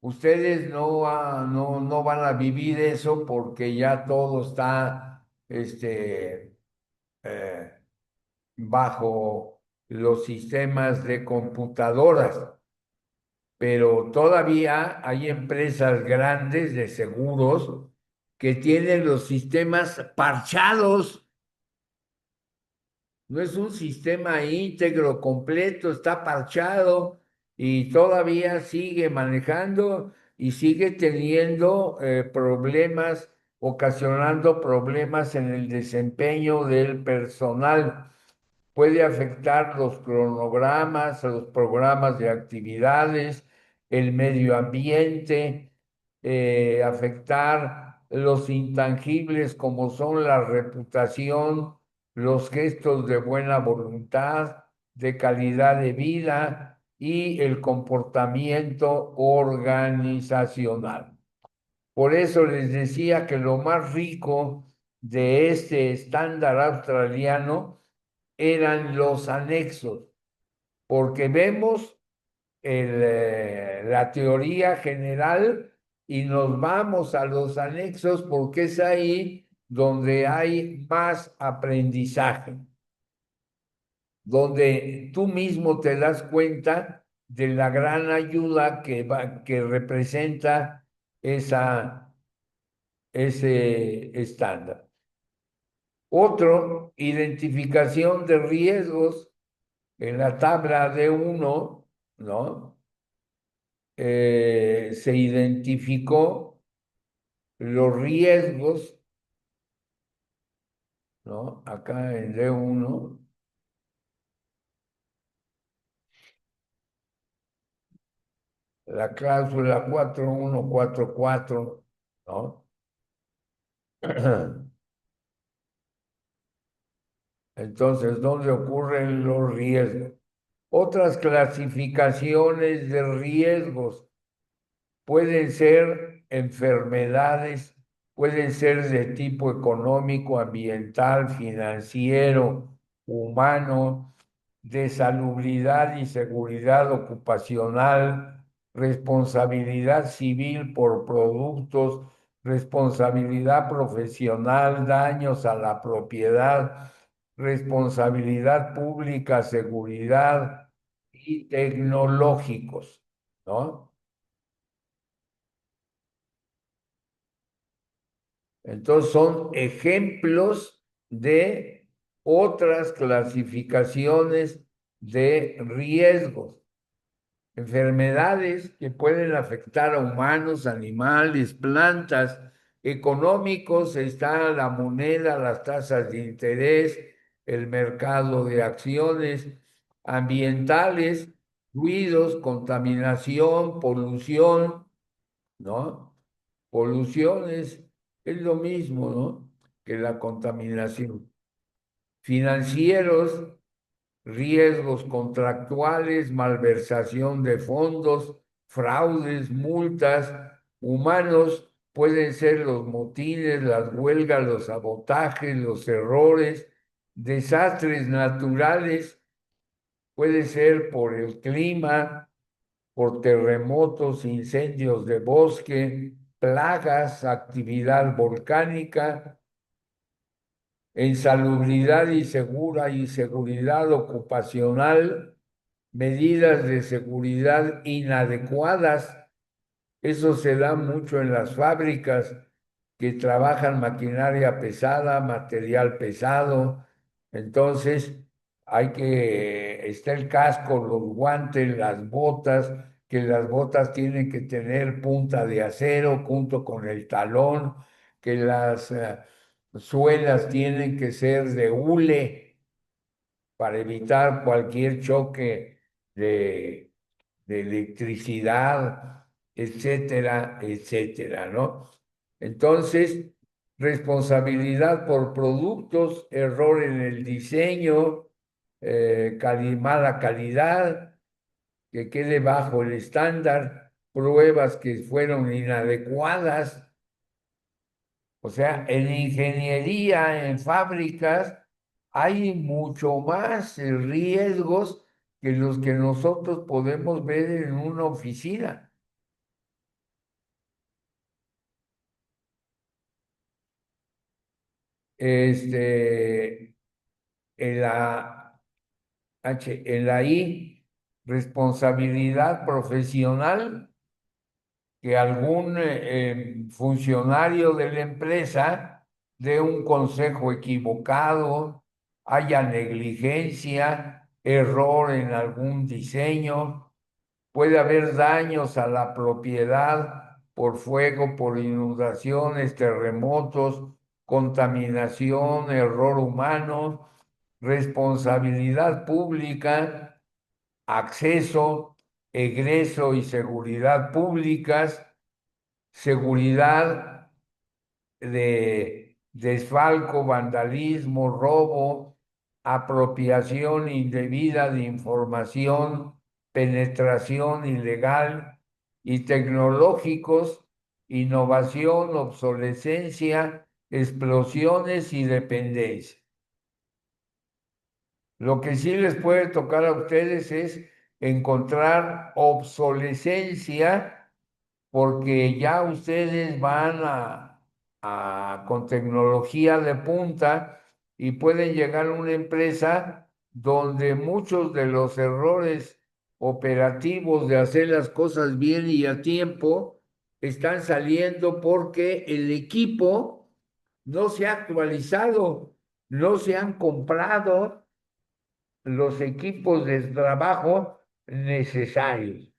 Ustedes no van a vivir eso porque ya todo está eh, bajo los sistemas de computadoras, pero todavía hay empresas grandes de seguros que tienen los sistemas parchados. No es un sistema íntegro, completo, está parchado y todavía sigue manejando y sigue teniendo problemas, ocasionando problemas en el desempeño del personal. Puede afectar los cronogramas, los programas de actividades, el medio ambiente, afectar los intangibles como son la reputación, los gestos de buena voluntad, de calidad de vida y el comportamiento organizacional. Por eso les decía que lo más rico de este estándar australiano eran los anexos, porque vemos la teoría general y nos vamos a los anexos porque es ahí donde hay más aprendizaje, donde tú mismo te das cuenta de la gran ayuda que representa ese estándar. Otro, identificación de riesgos en la tabla D1, ¿no? Se identificó los riesgos, ¿no? Acá en D1, la cláusula 4144, ¿no? Entonces, ¿dónde ocurren los riesgos? Otras clasificaciones de riesgos pueden ser enfermedades, pueden ser de tipo económico, ambiental, financiero, humano, de salubridad y seguridad ocupacional, responsabilidad civil por productos, responsabilidad profesional, daños a la propiedad, responsabilidad pública, seguridad y tecnológicos, ¿no? Entonces son ejemplos de otras clasificaciones de riesgos, enfermedades que pueden afectar a humanos, animales, plantas. Económicos está la moneda, las tasas de interés, el mercado de acciones. Ambientales, ruidos, contaminación, polución, ¿no? Polución es lo mismo, ¿no? Que la contaminación. Financieros, riesgos contractuales, malversación de fondos, fraudes, multas. Humanos, pueden ser los motines, las huelgas, los sabotajes, los errores, desastres naturales, puede ser por el clima, por terremotos, incendios de bosque, plagas, actividad volcánica, insalubridad y seguridad ocupacional, medidas de seguridad inadecuadas. Eso se da mucho en las fábricas que trabajan maquinaria pesada, material pesado. Entonces, está el casco, los guantes, las botas, que las botas tienen que tener punta de acero junto con el talón, que las suelas tienen que ser de hule para evitar cualquier choque de electricidad, etcétera, etcétera, ¿no? Entonces, responsabilidad por productos, error en el diseño, mala calidad, que quede bajo el estándar, pruebas que fueron inadecuadas. O sea, en ingeniería, en fábricas, hay mucho más riesgos que los que nosotros podemos ver en una oficina. Este, en la en la I, responsabilidad profesional, que algún funcionario de la empresa dé un consejo equivocado, haya negligencia, error en algún diseño, puede haber daños a la propiedad por fuego, por inundaciones, terremotos, contaminación, error humano, responsabilidad pública, acceso, egreso y seguridad públicas, seguridad de desfalco, vandalismo, robo, apropiación indebida de información, penetración ilegal y tecnológicos, innovación, obsolescencia, explosiones y dependencia. Lo que sí les puede tocar a ustedes es encontrar obsolescencia porque ya ustedes van con tecnología de punta y pueden llegar a una empresa donde muchos de los errores operativos de hacer las cosas bien y a tiempo están saliendo porque el equipo no se ha actualizado, no se han comprado los equipos de trabajo necesarios.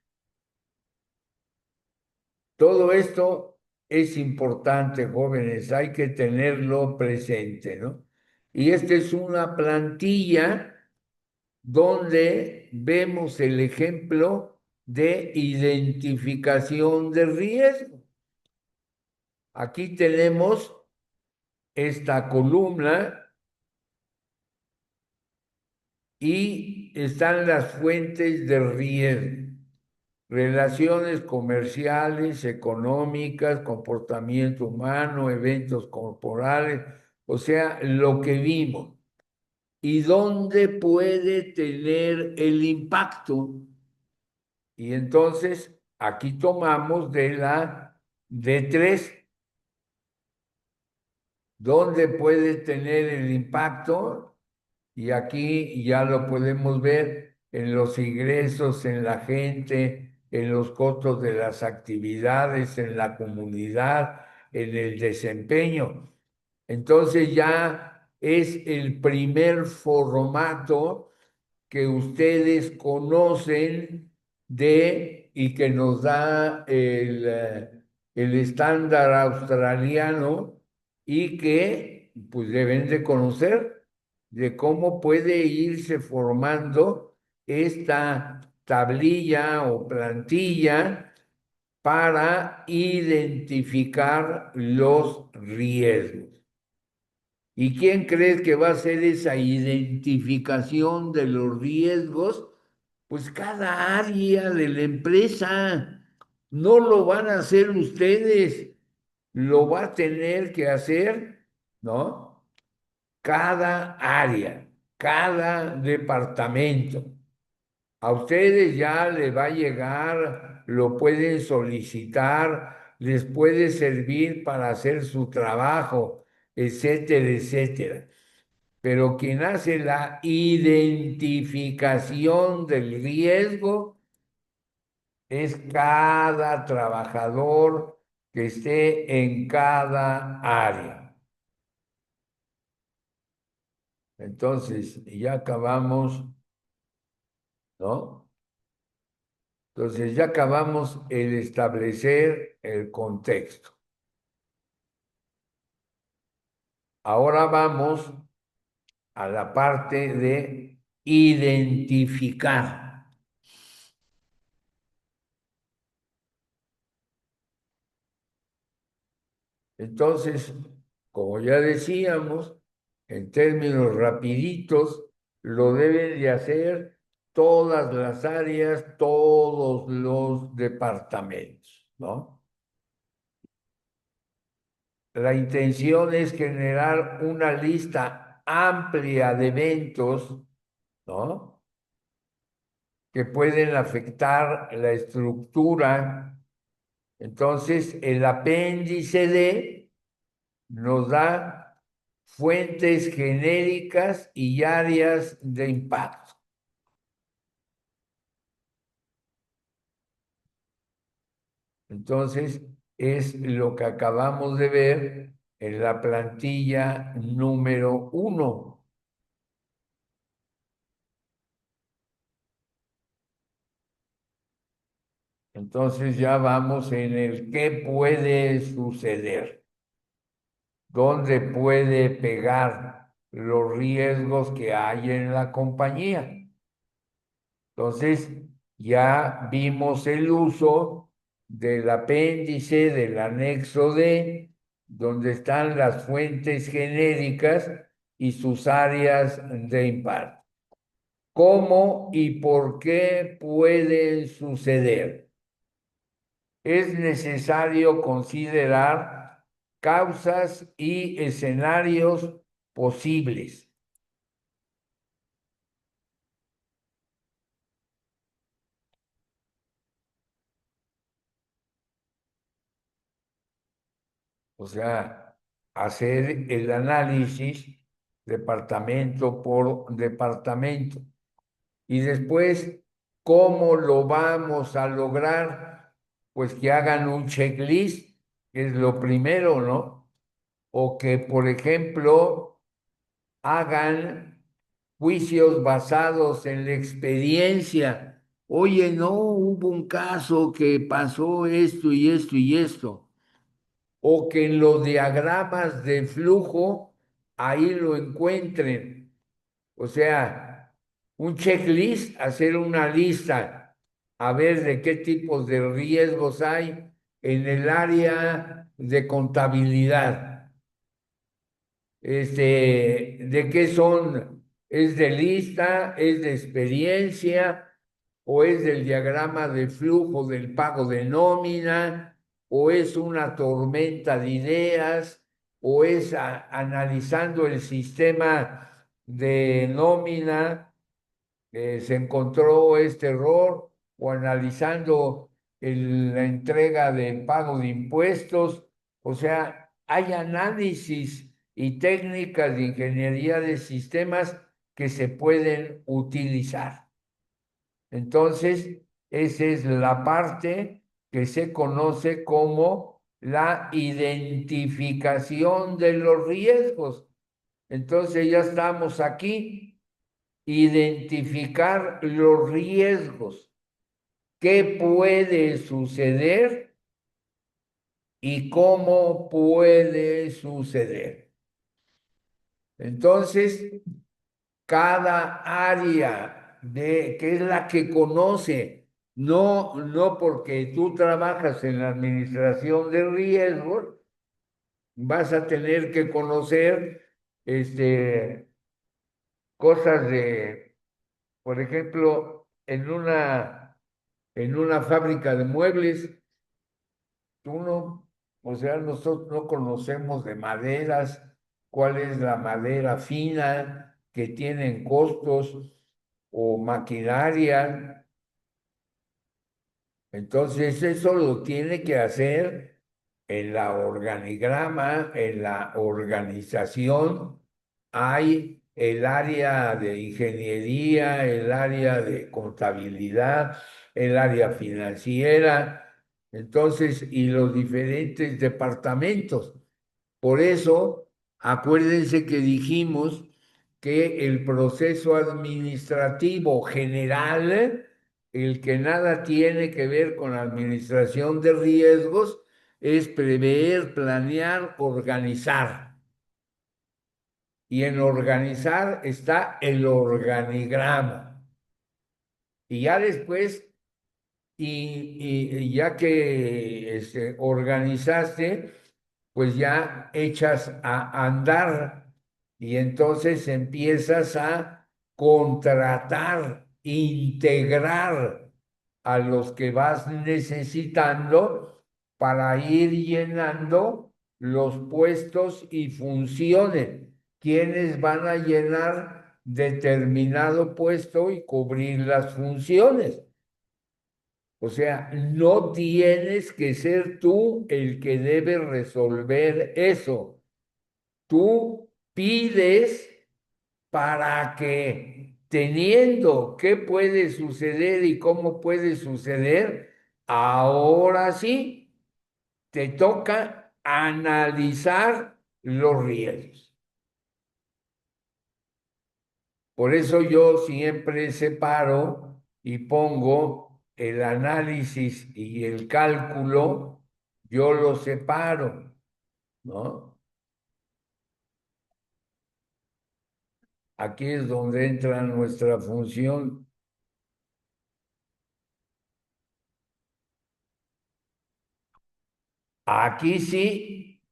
Todo esto es importante, jóvenes, hay que tenerlo presente, ¿no? Y esta es una plantilla donde vemos el ejemplo de identificación de riesgo. Aquí tenemos esta columna y están las fuentes de riesgo. Relaciones comerciales, económicas, comportamiento humano, eventos corporales, o sea, lo que vimos. ¿Y dónde puede tener el impacto? Y entonces aquí tomamos de la D3, ¿dónde puede tener el impacto? Y aquí ya lo podemos ver en los ingresos, en la gente, en los costos de las actividades, en la comunidad, en el desempeño. Entonces ya es el primer formato que ustedes conocen y que nos da el estándar australiano y que pues deben de conocer de cómo puede irse formando esta tablilla o plantilla para identificar los riesgos. ¿Y quién crees que va a hacer esa identificación de los riesgos? Pues cada área de la empresa. No lo van a hacer ustedes, lo va a tener que hacer, ¿no? Cada área, cada departamento. A ustedes ya les va a llegar, lo pueden solicitar, les puede servir para hacer su trabajo, etcétera, etcétera. Pero quien hace la identificación del riesgo es cada trabajador que esté en cada área. Entonces, ya acabamos, ¿no? Entonces, ya acabamos el establecer el contexto. Ahora vamos a la parte de identificar. Entonces, como ya decíamos, en términos rapiditos, lo deben de hacer todas las áreas, todos los departamentos, ¿no? La intención es generar una lista amplia de eventos, ¿no? Que pueden afectar la estructura. Entonces, el apéndice D nos da fuentes genéricas y áreas de impacto. Entonces, es lo que acabamos de ver en la plantilla número 1. Entonces ya vamos en el qué puede suceder, dónde puede pegar los riesgos que hay en la compañía. Entonces ya vimos el uso del apéndice, del anexo D, donde están las fuentes genéricas y sus áreas de impacto. ¿Cómo y por qué pueden suceder? Es necesario considerar causas y escenarios posibles. O sea, hacer el análisis departamento por departamento. Y después, ¿cómo lo vamos a lograr? Pues que hagan un checklist, que es lo primero, ¿no? O que, por ejemplo, hagan juicios basados en la experiencia. Oye, no, hubo un caso que pasó esto y esto y esto. O que en los diagramas de flujo ahí lo encuentren. O sea, un checklist, hacer una lista, a ver de qué tipos de riesgos hay en el área de contabilidad. ¿De qué son? ¿Es de lista? ¿Es de experiencia? ¿O es del diagrama de flujo del pago de nómina? ¿O es una tormenta de ideas? ¿O es analizando el sistema de nómina? Se encontró este error, o analizando la entrega del pago de impuestos. O sea, hay análisis y técnicas de ingeniería de sistemas que se pueden utilizar. Entonces, esa es la parte que se conoce como la identificación de los riesgos. Entonces, ya estamos aquí, identificar los riesgos, qué puede suceder y cómo puede suceder. Entonces, cada área que es la que conoce, no porque tú trabajas en la administración de riesgos, vas a tener que conocer cosas por ejemplo, en una fábrica de muebles, tú no, o sea, nosotros no conocemos de maderas, cuál es la madera fina que tienen costos o maquinaria. Entonces, eso lo tiene que hacer en la organigrama, en la organización. Hay el área de ingeniería, el área de contabilidad, el área financiera, entonces, y los diferentes departamentos. Por eso, acuérdense que dijimos que el proceso administrativo general, el que nada tiene que ver con la administración de riesgos, es prever, planear, organizar. Y en organizar está el organigrama. Y ya después, y ya que organizaste, pues ya echas a andar y entonces empiezas a contratar, integrar a los que vas necesitando para ir llenando los puestos y funciones. ¿Quiénes van a llenar determinado puesto y cubrir las funciones? O sea, no tienes que ser tú el que debe resolver eso. Tú pides para que, teniendo qué puede suceder y cómo puede suceder, ahora sí te toca analizar los riesgos. Por eso yo siempre separo y pongo el análisis y el cálculo, yo lo separo, ¿no? Aquí es donde entra nuestra función. Aquí sí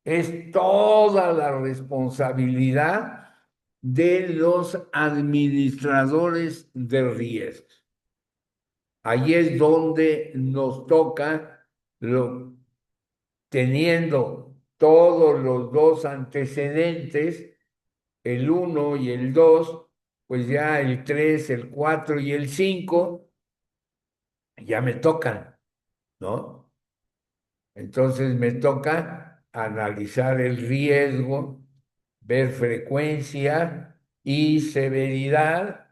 es toda la responsabilidad de los administradores de riesgos. Ahí es donde nos toca, teniendo todos los dos antecedentes, el uno y el 2, pues ya el 3, el 4 y el 5 ya me tocan, ¿no? Entonces me toca analizar el riesgo, ver frecuencia y severidad.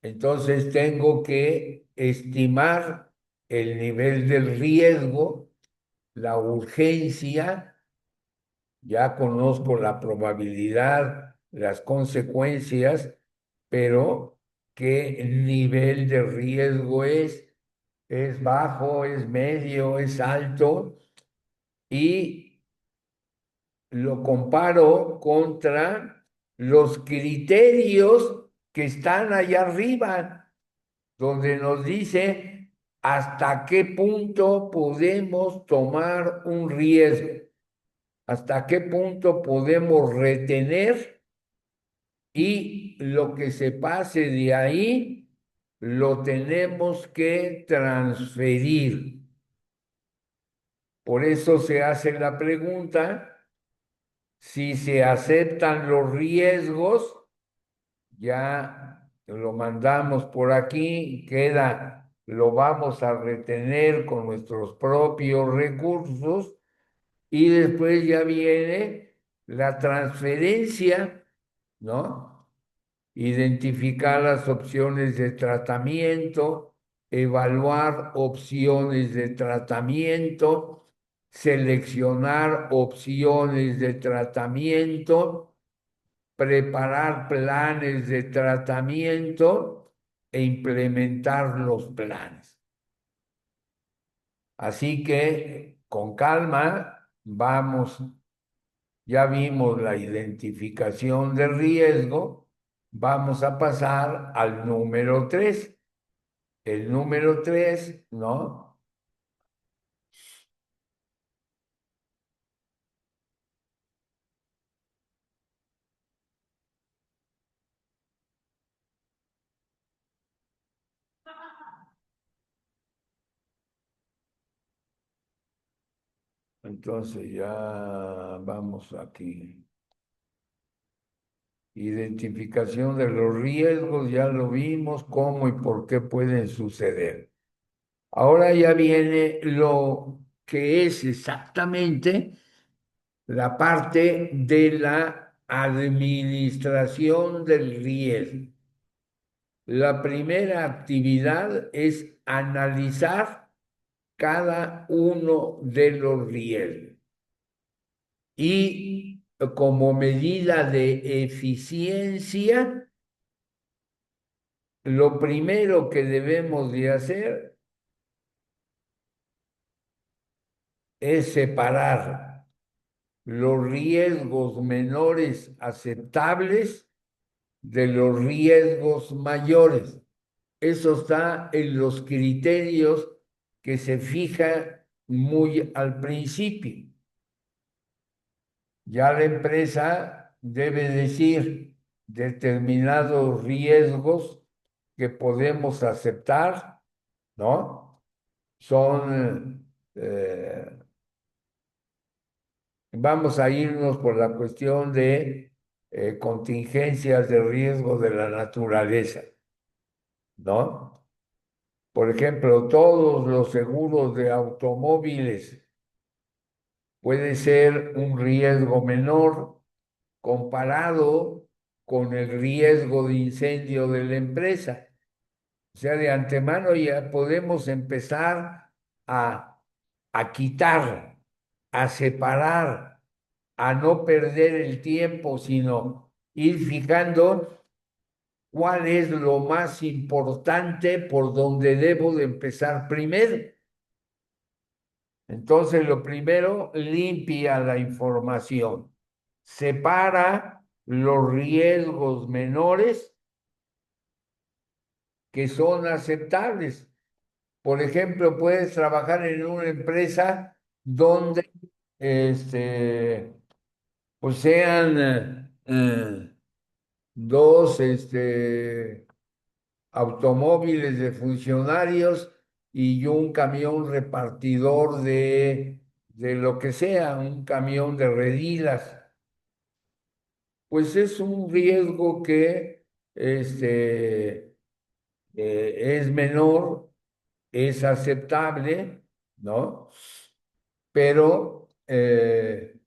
Entonces tengo que estimar el nivel del riesgo, la urgencia, ya conozco la probabilidad, las consecuencias, pero ¿qué nivel de riesgo es? ¿Es bajo, es medio, es alto? Y lo comparo contra los criterios que están allá arriba, donde nos dice hasta qué punto podemos tomar un riesgo, hasta qué punto podemos retener y lo que se pase de ahí lo tenemos que transferir. Por eso se hace la pregunta si se aceptan los riesgos, ya lo mandamos por aquí, queda, lo vamos a retener con nuestros propios recursos y después ya viene la transferencia, ¿no? Identificar las opciones de tratamiento, evaluar opciones de tratamiento, seleccionar opciones de tratamiento, preparar planes de tratamiento e implementar los planes. Así que con calma vamos, ya vimos la identificación de riesgo, vamos a pasar al número 3. El número 3, ¿no? Entonces ya vamos aquí. Identificación de los riesgos, ya lo vimos, cómo y por qué pueden suceder. Ahora ya viene lo que es exactamente la parte de la administración del riesgo. La primera actividad es analizar cada uno de los riesgos y como medida de eficiencia, lo primero que debemos de hacer es separar los riesgos menores aceptables de los riesgos mayores. Eso está en los criterios que se fija muy al principio. Ya la empresa debe decir, determinados riesgos que podemos aceptar, ¿no? Son, vamos a irnos por la cuestión de contingencias de riesgo de la naturaleza, ¿no? Por ejemplo, todos los seguros de automóviles puede ser un riesgo menor comparado con el riesgo de incendio de la empresa. O sea, de antemano ya podemos empezar a, a quitar, a separar, a no perder el tiempo, sino ir fijando cuál es lo más importante por donde debo de empezar primero. Entonces, lo primero, limpia la información, separa los riesgos menores que son aceptables. Por ejemplo, puedes trabajar en una empresa donde este, pues sean dos automóviles de funcionarios y un camión repartidor de lo que sea, un camión de redilas. Pues es un riesgo que es menor, es aceptable, ¿no? Pero en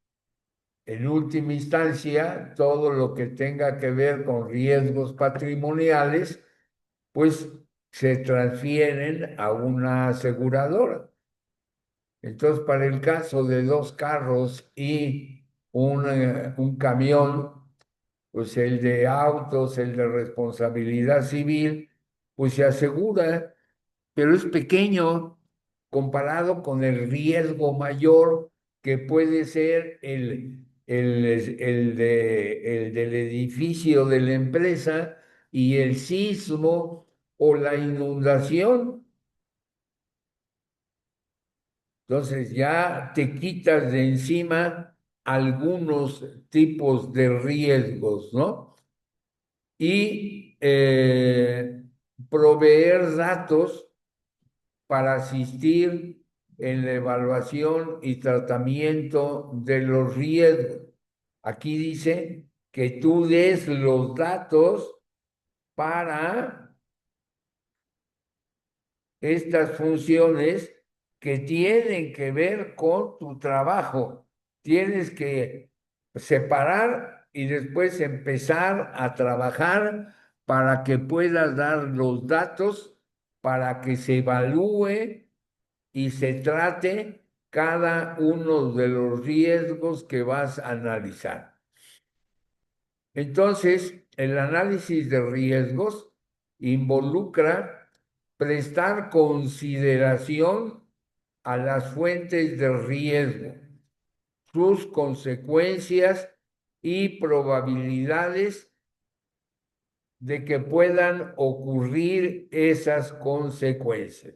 última instancia, todo lo que tenga que ver con riesgos patrimoniales, pues se transfieren a una aseguradora. Entonces, para el caso de dos carros y un camión, pues el de autos, el de responsabilidad civil, pues se asegura, pero es pequeño comparado con el riesgo mayor que puede ser el del edificio de la empresa y el sismo o la inundación. Entonces ya te quitas de encima algunos tipos de riesgos, ¿no? Y proveer datos para asistir en la evaluación y tratamiento de los riesgos. Aquí dice que tú des los datos para estas funciones que tienen que ver con tu trabajo. Tienes que separar y después empezar a trabajar para que puedas dar los datos para que se evalúe y se trate cada uno de los riesgos que vas a analizar. Entonces, el análisis de riesgos involucra prestar consideración a las fuentes de riesgo, sus consecuencias y probabilidades de que puedan ocurrir esas consecuencias.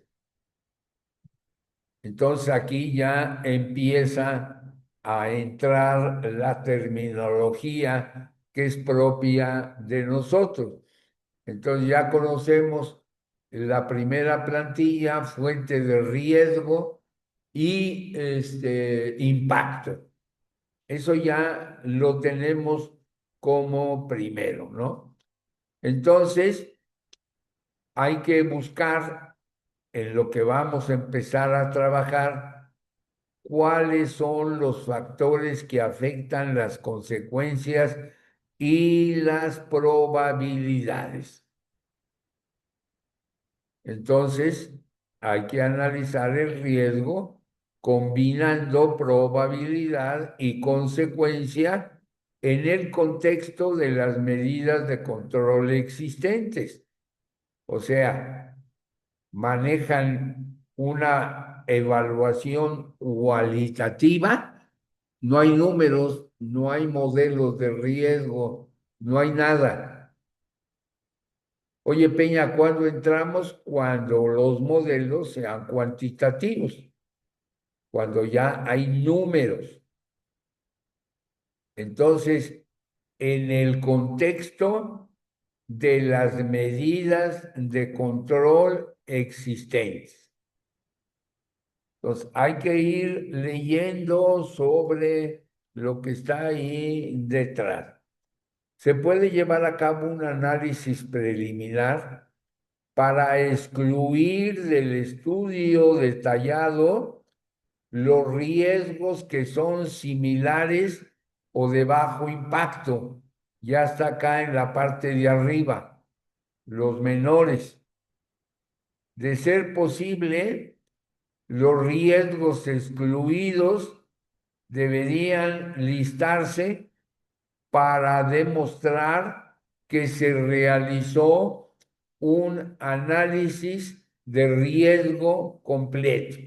Entonces aquí ya empieza a entrar la terminología que es propia de nosotros. Entonces ya conocemos la primera plantilla, fuente de riesgo y impacto. Eso ya lo tenemos como primero, ¿no? Entonces hay que buscar en lo que vamos a empezar a trabajar cuáles son los factores que afectan las consecuencias y las probabilidades. Entonces, hay que analizar el riesgo combinando probabilidad y consecuencia en el contexto de las medidas de control existentes. O sea, manejan una evaluación cualitativa, no hay números, no hay modelos de riesgo, no hay nada. Oye, Peña, ¿cuándo entramos? Cuando los modelos sean cuantitativos, cuando ya hay números. Entonces, en el contexto de las medidas de control existentes. Entonces, hay que ir leyendo sobre lo que está ahí detrás. Se puede llevar a cabo un análisis preliminar para excluir del estudio detallado los riesgos que son similares o de bajo impacto. Ya está acá en la parte de arriba, los menores. De ser posible, los riesgos excluidos deberían listarse para demostrar que se realizó un análisis de riesgo completo.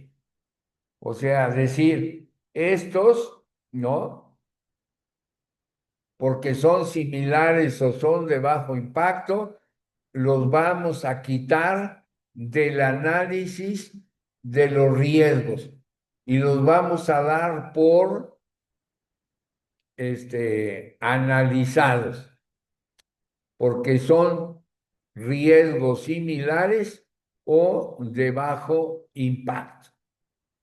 O sea, decir, estos, ¿no? Porque son similares o son de bajo impacto, los vamos a quitar del análisis de los riesgos y los vamos a dar por analizados, porque son riesgos similares o de bajo impacto,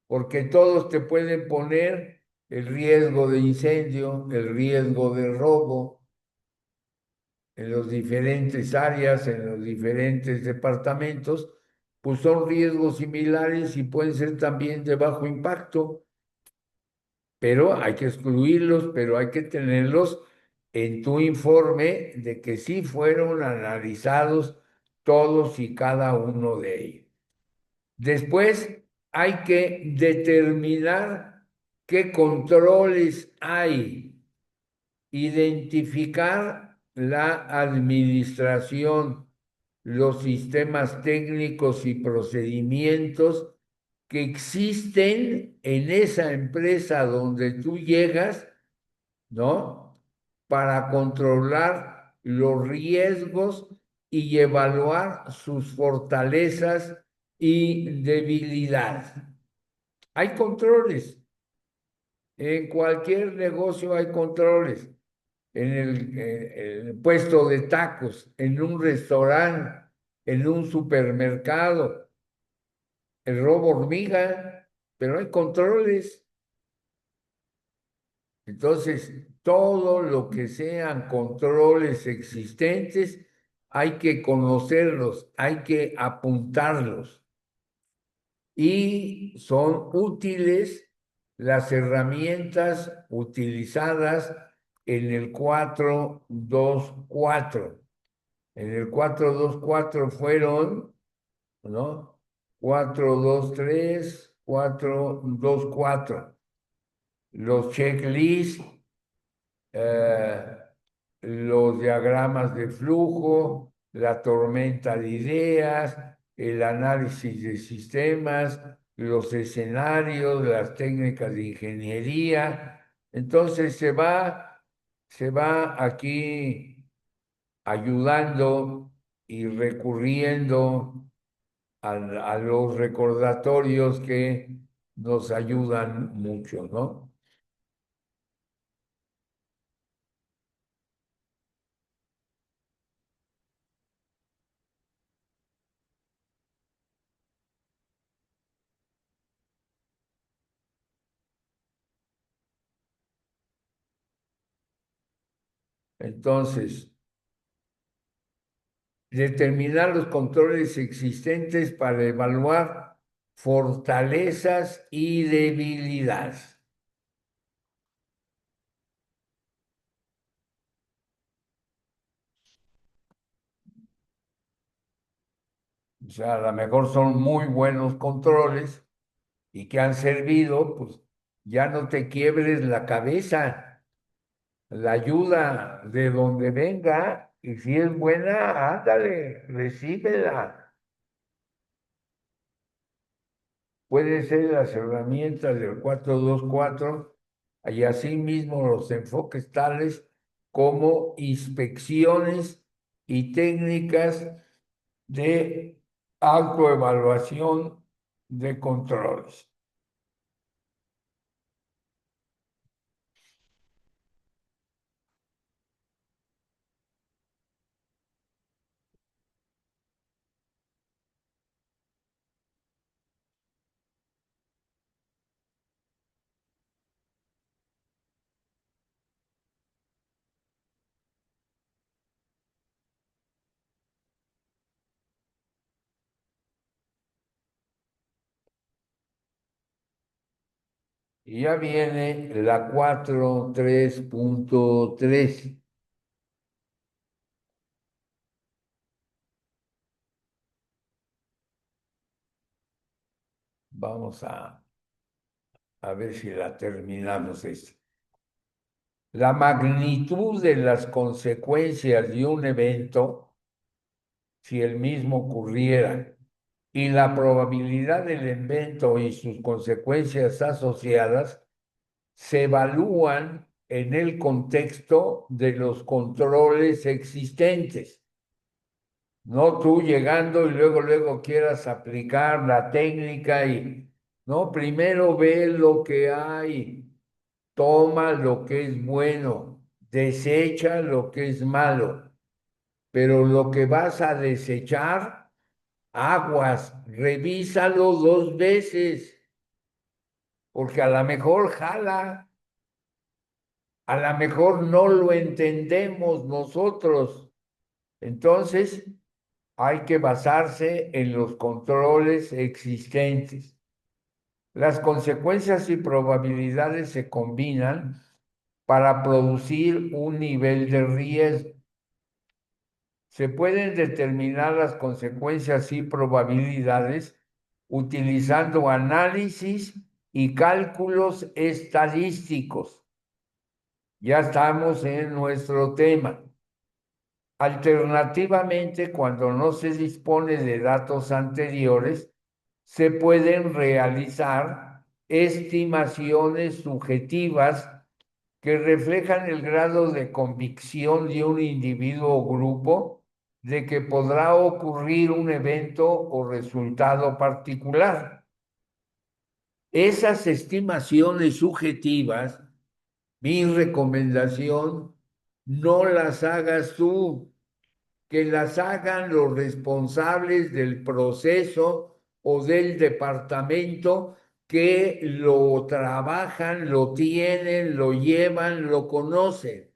porque todos te pueden poner el riesgo de incendio, el riesgo de robo en las diferentes áreas, en los diferentes departamentos, pues son riesgos similares y pueden ser también de bajo impacto, pero hay que excluirlos, pero hay que tenerlos en tu informe de que sí fueron analizados todos y cada uno de ellos. Después hay que determinar qué controles hay, identificar la administración, los sistemas técnicos y procedimientos que existen en esa empresa donde tú llegas, ¿no? Para controlar los riesgos y evaluar sus fortalezas y debilidades. Hay controles. En cualquier negocio hay controles. En el puesto de tacos, en un restaurante, en un supermercado, el robo hormiga, pero hay controles. Entonces, todo lo que sean controles existentes, hay que conocerlos, hay que apuntarlos. Y son útiles las herramientas utilizadas en el 424. En el 424 fueron, ¿no? 423, 424. Los checklists, eh, los diagramas de flujo, la tormenta de ideas, el análisis de sistemas, los escenarios, las técnicas de ingeniería. Entonces se va aquí ayudando y recurriendo a los recordatorios que nos ayudan mucho, ¿no? Entonces, determinar los controles existentes para evaluar fortalezas y debilidades. O sea, a lo mejor son muy buenos controles y que han servido, pues ya no te quiebres la cabeza. La ayuda de donde venga, y si es buena, ándale, recíbela. Puede ser las herramientas del 424 y asimismo los enfoques tales como inspecciones y técnicas de autoevaluación de controles. Y ya viene la 4.3.3. Vamos a ver si la terminamos esta. La magnitud de las consecuencias de un evento, si el mismo ocurriera, y la probabilidad del evento y sus consecuencias asociadas se evalúan en el contexto de los controles existentes. No tú llegando y luego quieras aplicar la técnica y, no, primero ve lo que hay, toma lo que es bueno, desecha lo que es malo, pero lo que vas a desechar, aguas, revísalo 2 veces, porque a lo mejor jala, a lo mejor no lo entendemos nosotros. Entonces, hay que basarse en los controles existentes. Las consecuencias y probabilidades se combinan para producir un nivel de riesgo. Se pueden determinar las consecuencias y probabilidades utilizando análisis y cálculos estadísticos. Ya estamos en nuestro tema. Alternativamente, cuando no se dispone de datos anteriores, se pueden realizar estimaciones subjetivas que reflejan el grado de convicción de un individuo o grupo de que podrá ocurrir un evento o resultado particular. Esas estimaciones subjetivas, mi recomendación, no las hagas tú, que las hagan los responsables del proceso o del departamento que lo trabajan, lo tienen, lo llevan, lo conocen.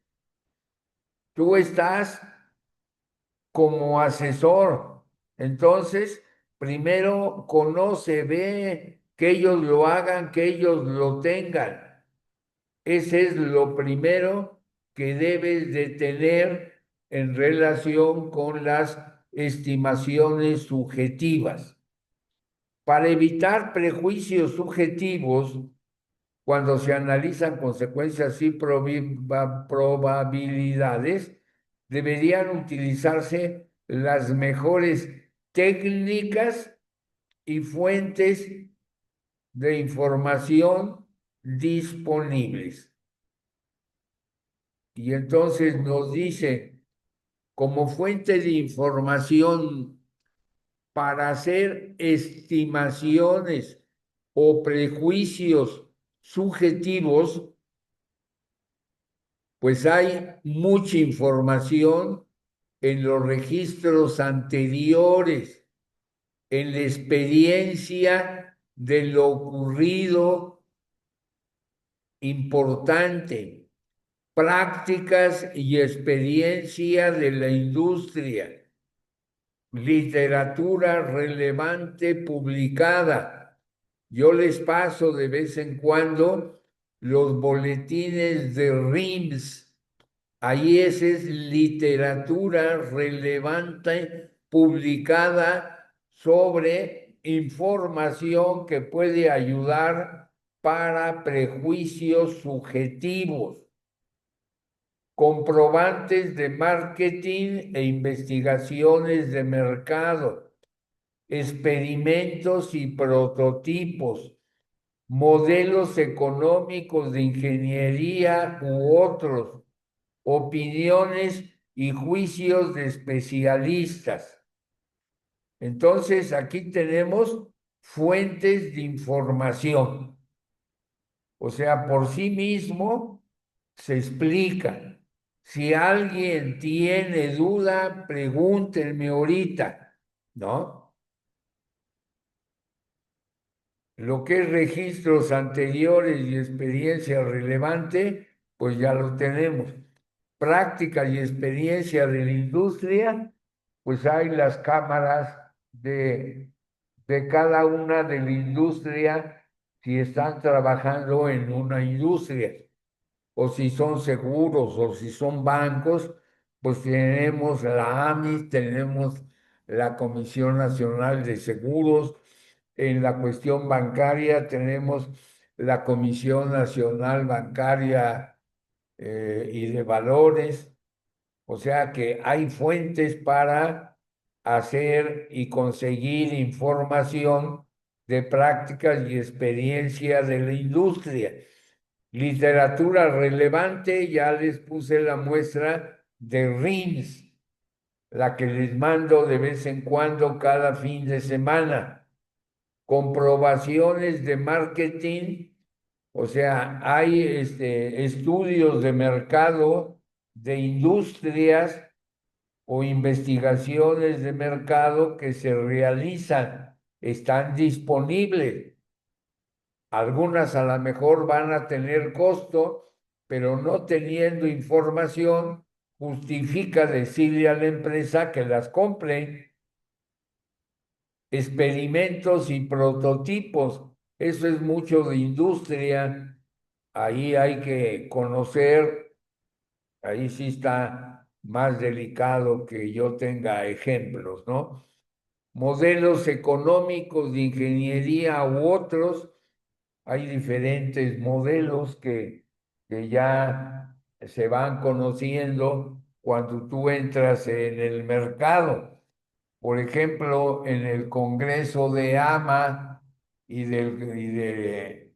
Tú estás como asesor. Entonces, primero conoce, ve que ellos lo hagan, que ellos lo tengan. Ese es lo primero que debes de tener en relación con las estimaciones subjetivas. Para evitar prejuicios subjetivos, cuando se analizan consecuencias y probabilidades, deberían utilizarse las mejores técnicas y fuentes de información disponibles. Y entonces nos dice, como fuente de información para hacer estimaciones o prejuicios subjetivos, pues hay mucha información en los registros anteriores, en la experiencia de lo ocurrido importante, prácticas y experiencia de la industria, literatura relevante publicada. Yo les paso de vez en cuando los boletines de RIMS. Ahí es literatura relevante publicada sobre información que puede ayudar para prejuicios subjetivos, comprobantes de marketing e investigaciones de mercado, experimentos y prototipos, modelos económicos de ingeniería u otros, opiniones y juicios de especialistas. Entonces, aquí tenemos fuentes de información. O sea, por sí mismo se explica. Si alguien tiene duda, pregúntenme ahorita, ¿no? Lo que es registros anteriores y experiencia relevante, pues ya lo tenemos. Práctica y experiencia de la industria, pues hay las cámaras de cada una de la industria si están trabajando en una industria, o si son seguros, o si son bancos, pues tenemos la AMIS, tenemos la Comisión Nacional de Seguros. En la cuestión bancaria tenemos la Comisión Nacional Bancaria y de Valores. O sea que hay fuentes para hacer y conseguir información de prácticas y experiencia de la industria. Literatura relevante, ya les puse la muestra de RINS, la que les mando de vez en cuando cada fin de semana. Comprobaciones de marketing, o sea, hay estudios de mercado de industrias o investigaciones de mercado que se realizan, están disponibles. Algunas a lo mejor van a tener costo, pero no teniendo información, justifica decirle a la empresa que las compre. Experimentos y prototipos, eso es mucho de industria. Ahí hay que conocer, ahí sí está más delicado que yo tenga ejemplos, ¿no? Modelos económicos de ingeniería u otros, hay diferentes modelos que ya se van conociendo cuando tú entras en el mercado. Por ejemplo, en el Congreso de AMA y de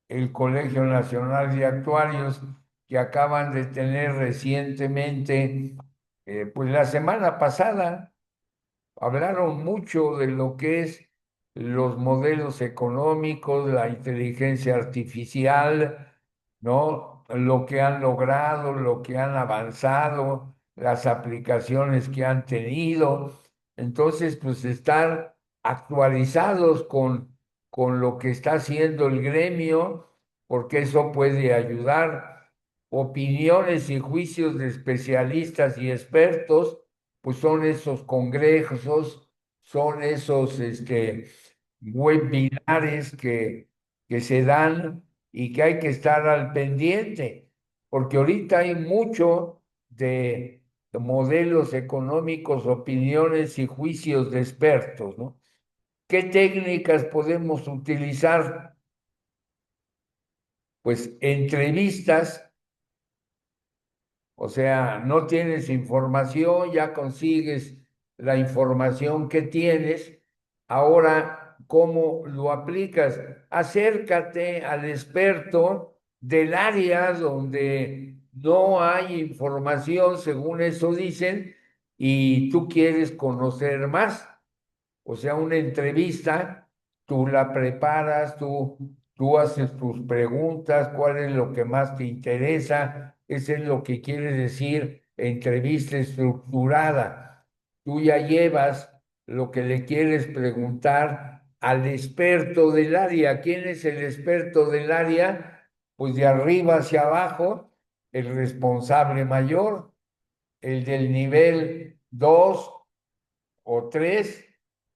el Colegio Nacional de Actuarios, que acaban de tener recientemente, pues la semana pasada, hablaron mucho de lo que es los modelos económicos, la inteligencia artificial, ¿no? Lo que han logrado, lo que han avanzado, las aplicaciones que han tenido. Entonces, pues estar actualizados con lo que está haciendo el gremio, porque eso puede ayudar. Opiniones y juicios de especialistas y expertos, pues son esos congresos, son esos webinares que se dan y que hay que estar al pendiente, porque ahorita hay mucho de modelos económicos, opiniones y juicios de expertos, ¿no? ¿Qué técnicas podemos utilizar? Pues entrevistas. O sea, no tienes información, ya consigues la información que tienes. Ahora, ¿cómo lo aplicas? Acércate al experto del área donde no hay información, según eso dicen, y tú quieres conocer más. O sea, una entrevista, tú la preparas, tú haces tus preguntas, cuál es lo que más te interesa, eso es lo que quiere decir entrevista estructurada. Tú ya llevas lo que le quieres preguntar al experto del área. ¿Quién es el experto del área? Pues de arriba hacia abajo, el responsable mayor, el del nivel 2 o 3,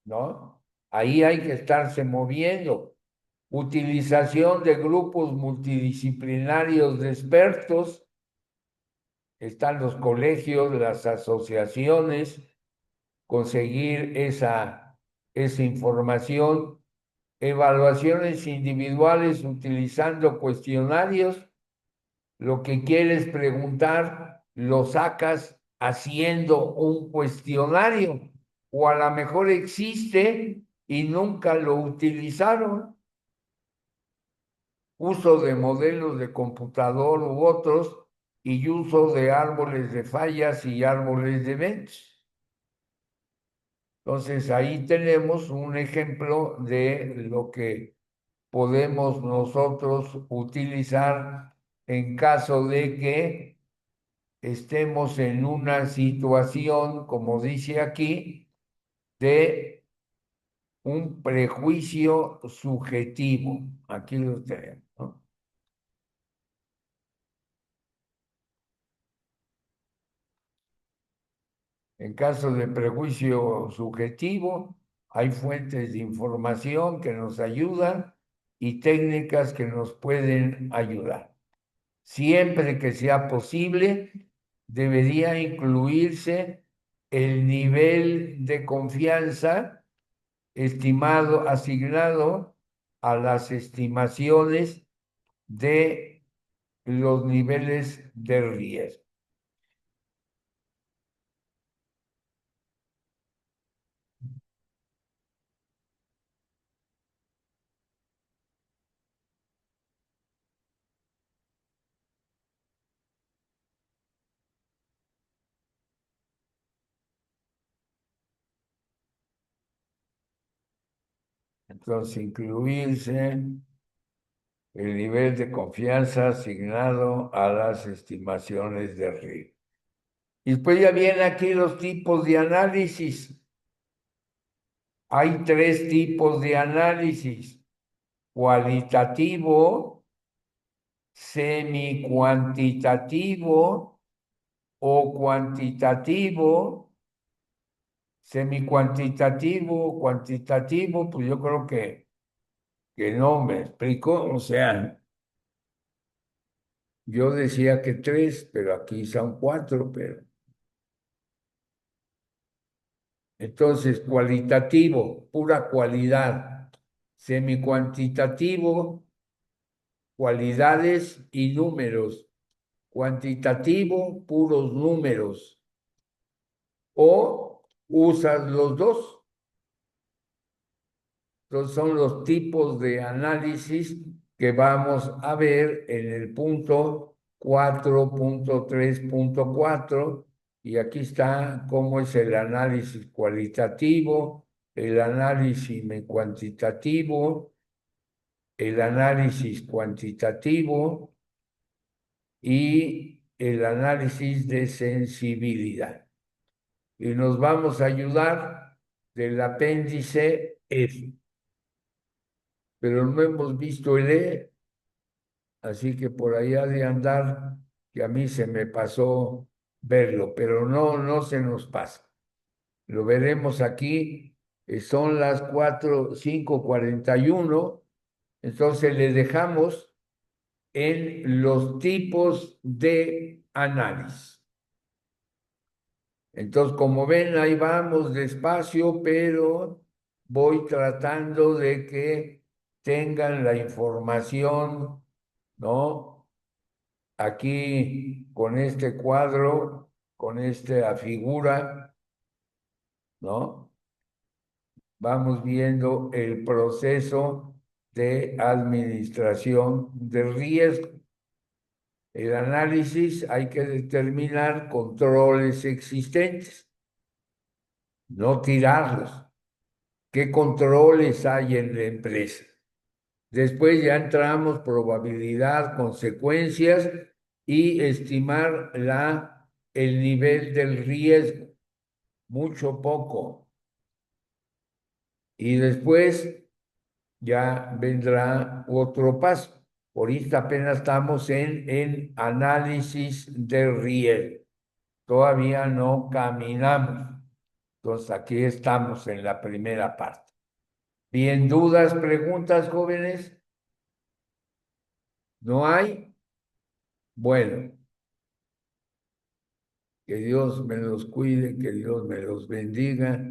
¿no? Ahí hay que estarse moviendo. Utilización de grupos multidisciplinarios de expertos, están los colegios, las asociaciones, conseguir esa información, evaluaciones individuales utilizando cuestionarios. Lo que quieres preguntar, lo sacas haciendo un cuestionario, o a lo mejor existe y nunca lo utilizaron. Uso de modelos de computador u otros y uso de árboles de fallas y árboles de eventos. Entonces ahí tenemos un ejemplo de lo que podemos nosotros utilizar en caso de que estemos en una situación, como dice aquí, de un prejuicio subjetivo. Aquí lo tenemos, ¿no? En caso de prejuicio subjetivo, Hay fuentes de información que nos ayudan y técnicas que nos pueden ayudar. Siempre que sea posible, debería incluirse el nivel de confianza estimado, asignado a las estimaciones de los niveles de riesgo. Entonces, incluirse el nivel de confianza asignado a las estimaciones de riesgo. Y después ya vienen aquí los tipos de análisis. Hay tres tipos de análisis: cualitativo, semi-cuantitativo o cuantitativo. Semi-cuantitativo, cuantitativo, pues yo creo que no me explico. O sea, yo decía que tres, pero aquí son cuatro, pero entonces cualitativo, pura cualidad. Semi-cuantitativo, cualidades y números. Cuantitativo, puros números. O usas los dos. Entonces son los tipos de análisis que vamos a ver en el punto 4.3.4. Y aquí está cómo es el análisis cualitativo, el análisis cuantitativo, el análisis cuantitativo y el análisis de sensibilidad. Y nos vamos a ayudar del apéndice F, pero no hemos visto el E, así que por allá de andar, que a mí se me pasó verlo, pero no, no se nos pasa. Lo veremos aquí, son las 5:41, entonces le dejamos en los tipos de análisis. Entonces, como ven, ahí vamos despacio, pero voy tratando de que tengan la información, ¿no? Aquí con este cuadro, con esta figura, ¿no? Vamos viendo el proceso de administración de riesgo. El análisis hay que determinar controles existentes, no tirarlos. ¿Qué controles hay en la empresa? Después ya entramos probabilidad, consecuencias y estimar el nivel del riesgo, mucho, poco. Y después ya vendrá otro paso. Ahorita apenas estamos en análisis de riesgo. Todavía no caminamos. Entonces aquí estamos en la primera parte. Bien, dudas, preguntas, jóvenes. ¿No hay? Bueno, que Dios me los cuide, que Dios me los bendiga.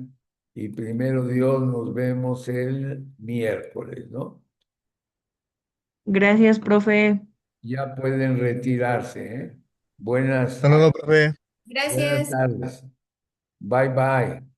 Y primero Dios, nos vemos el miércoles, ¿no? Gracias, profe. Ya pueden retirarse, ¿eh? Hasta Buenas, luego, profe. buenas Gracias. tardes. Bye bye.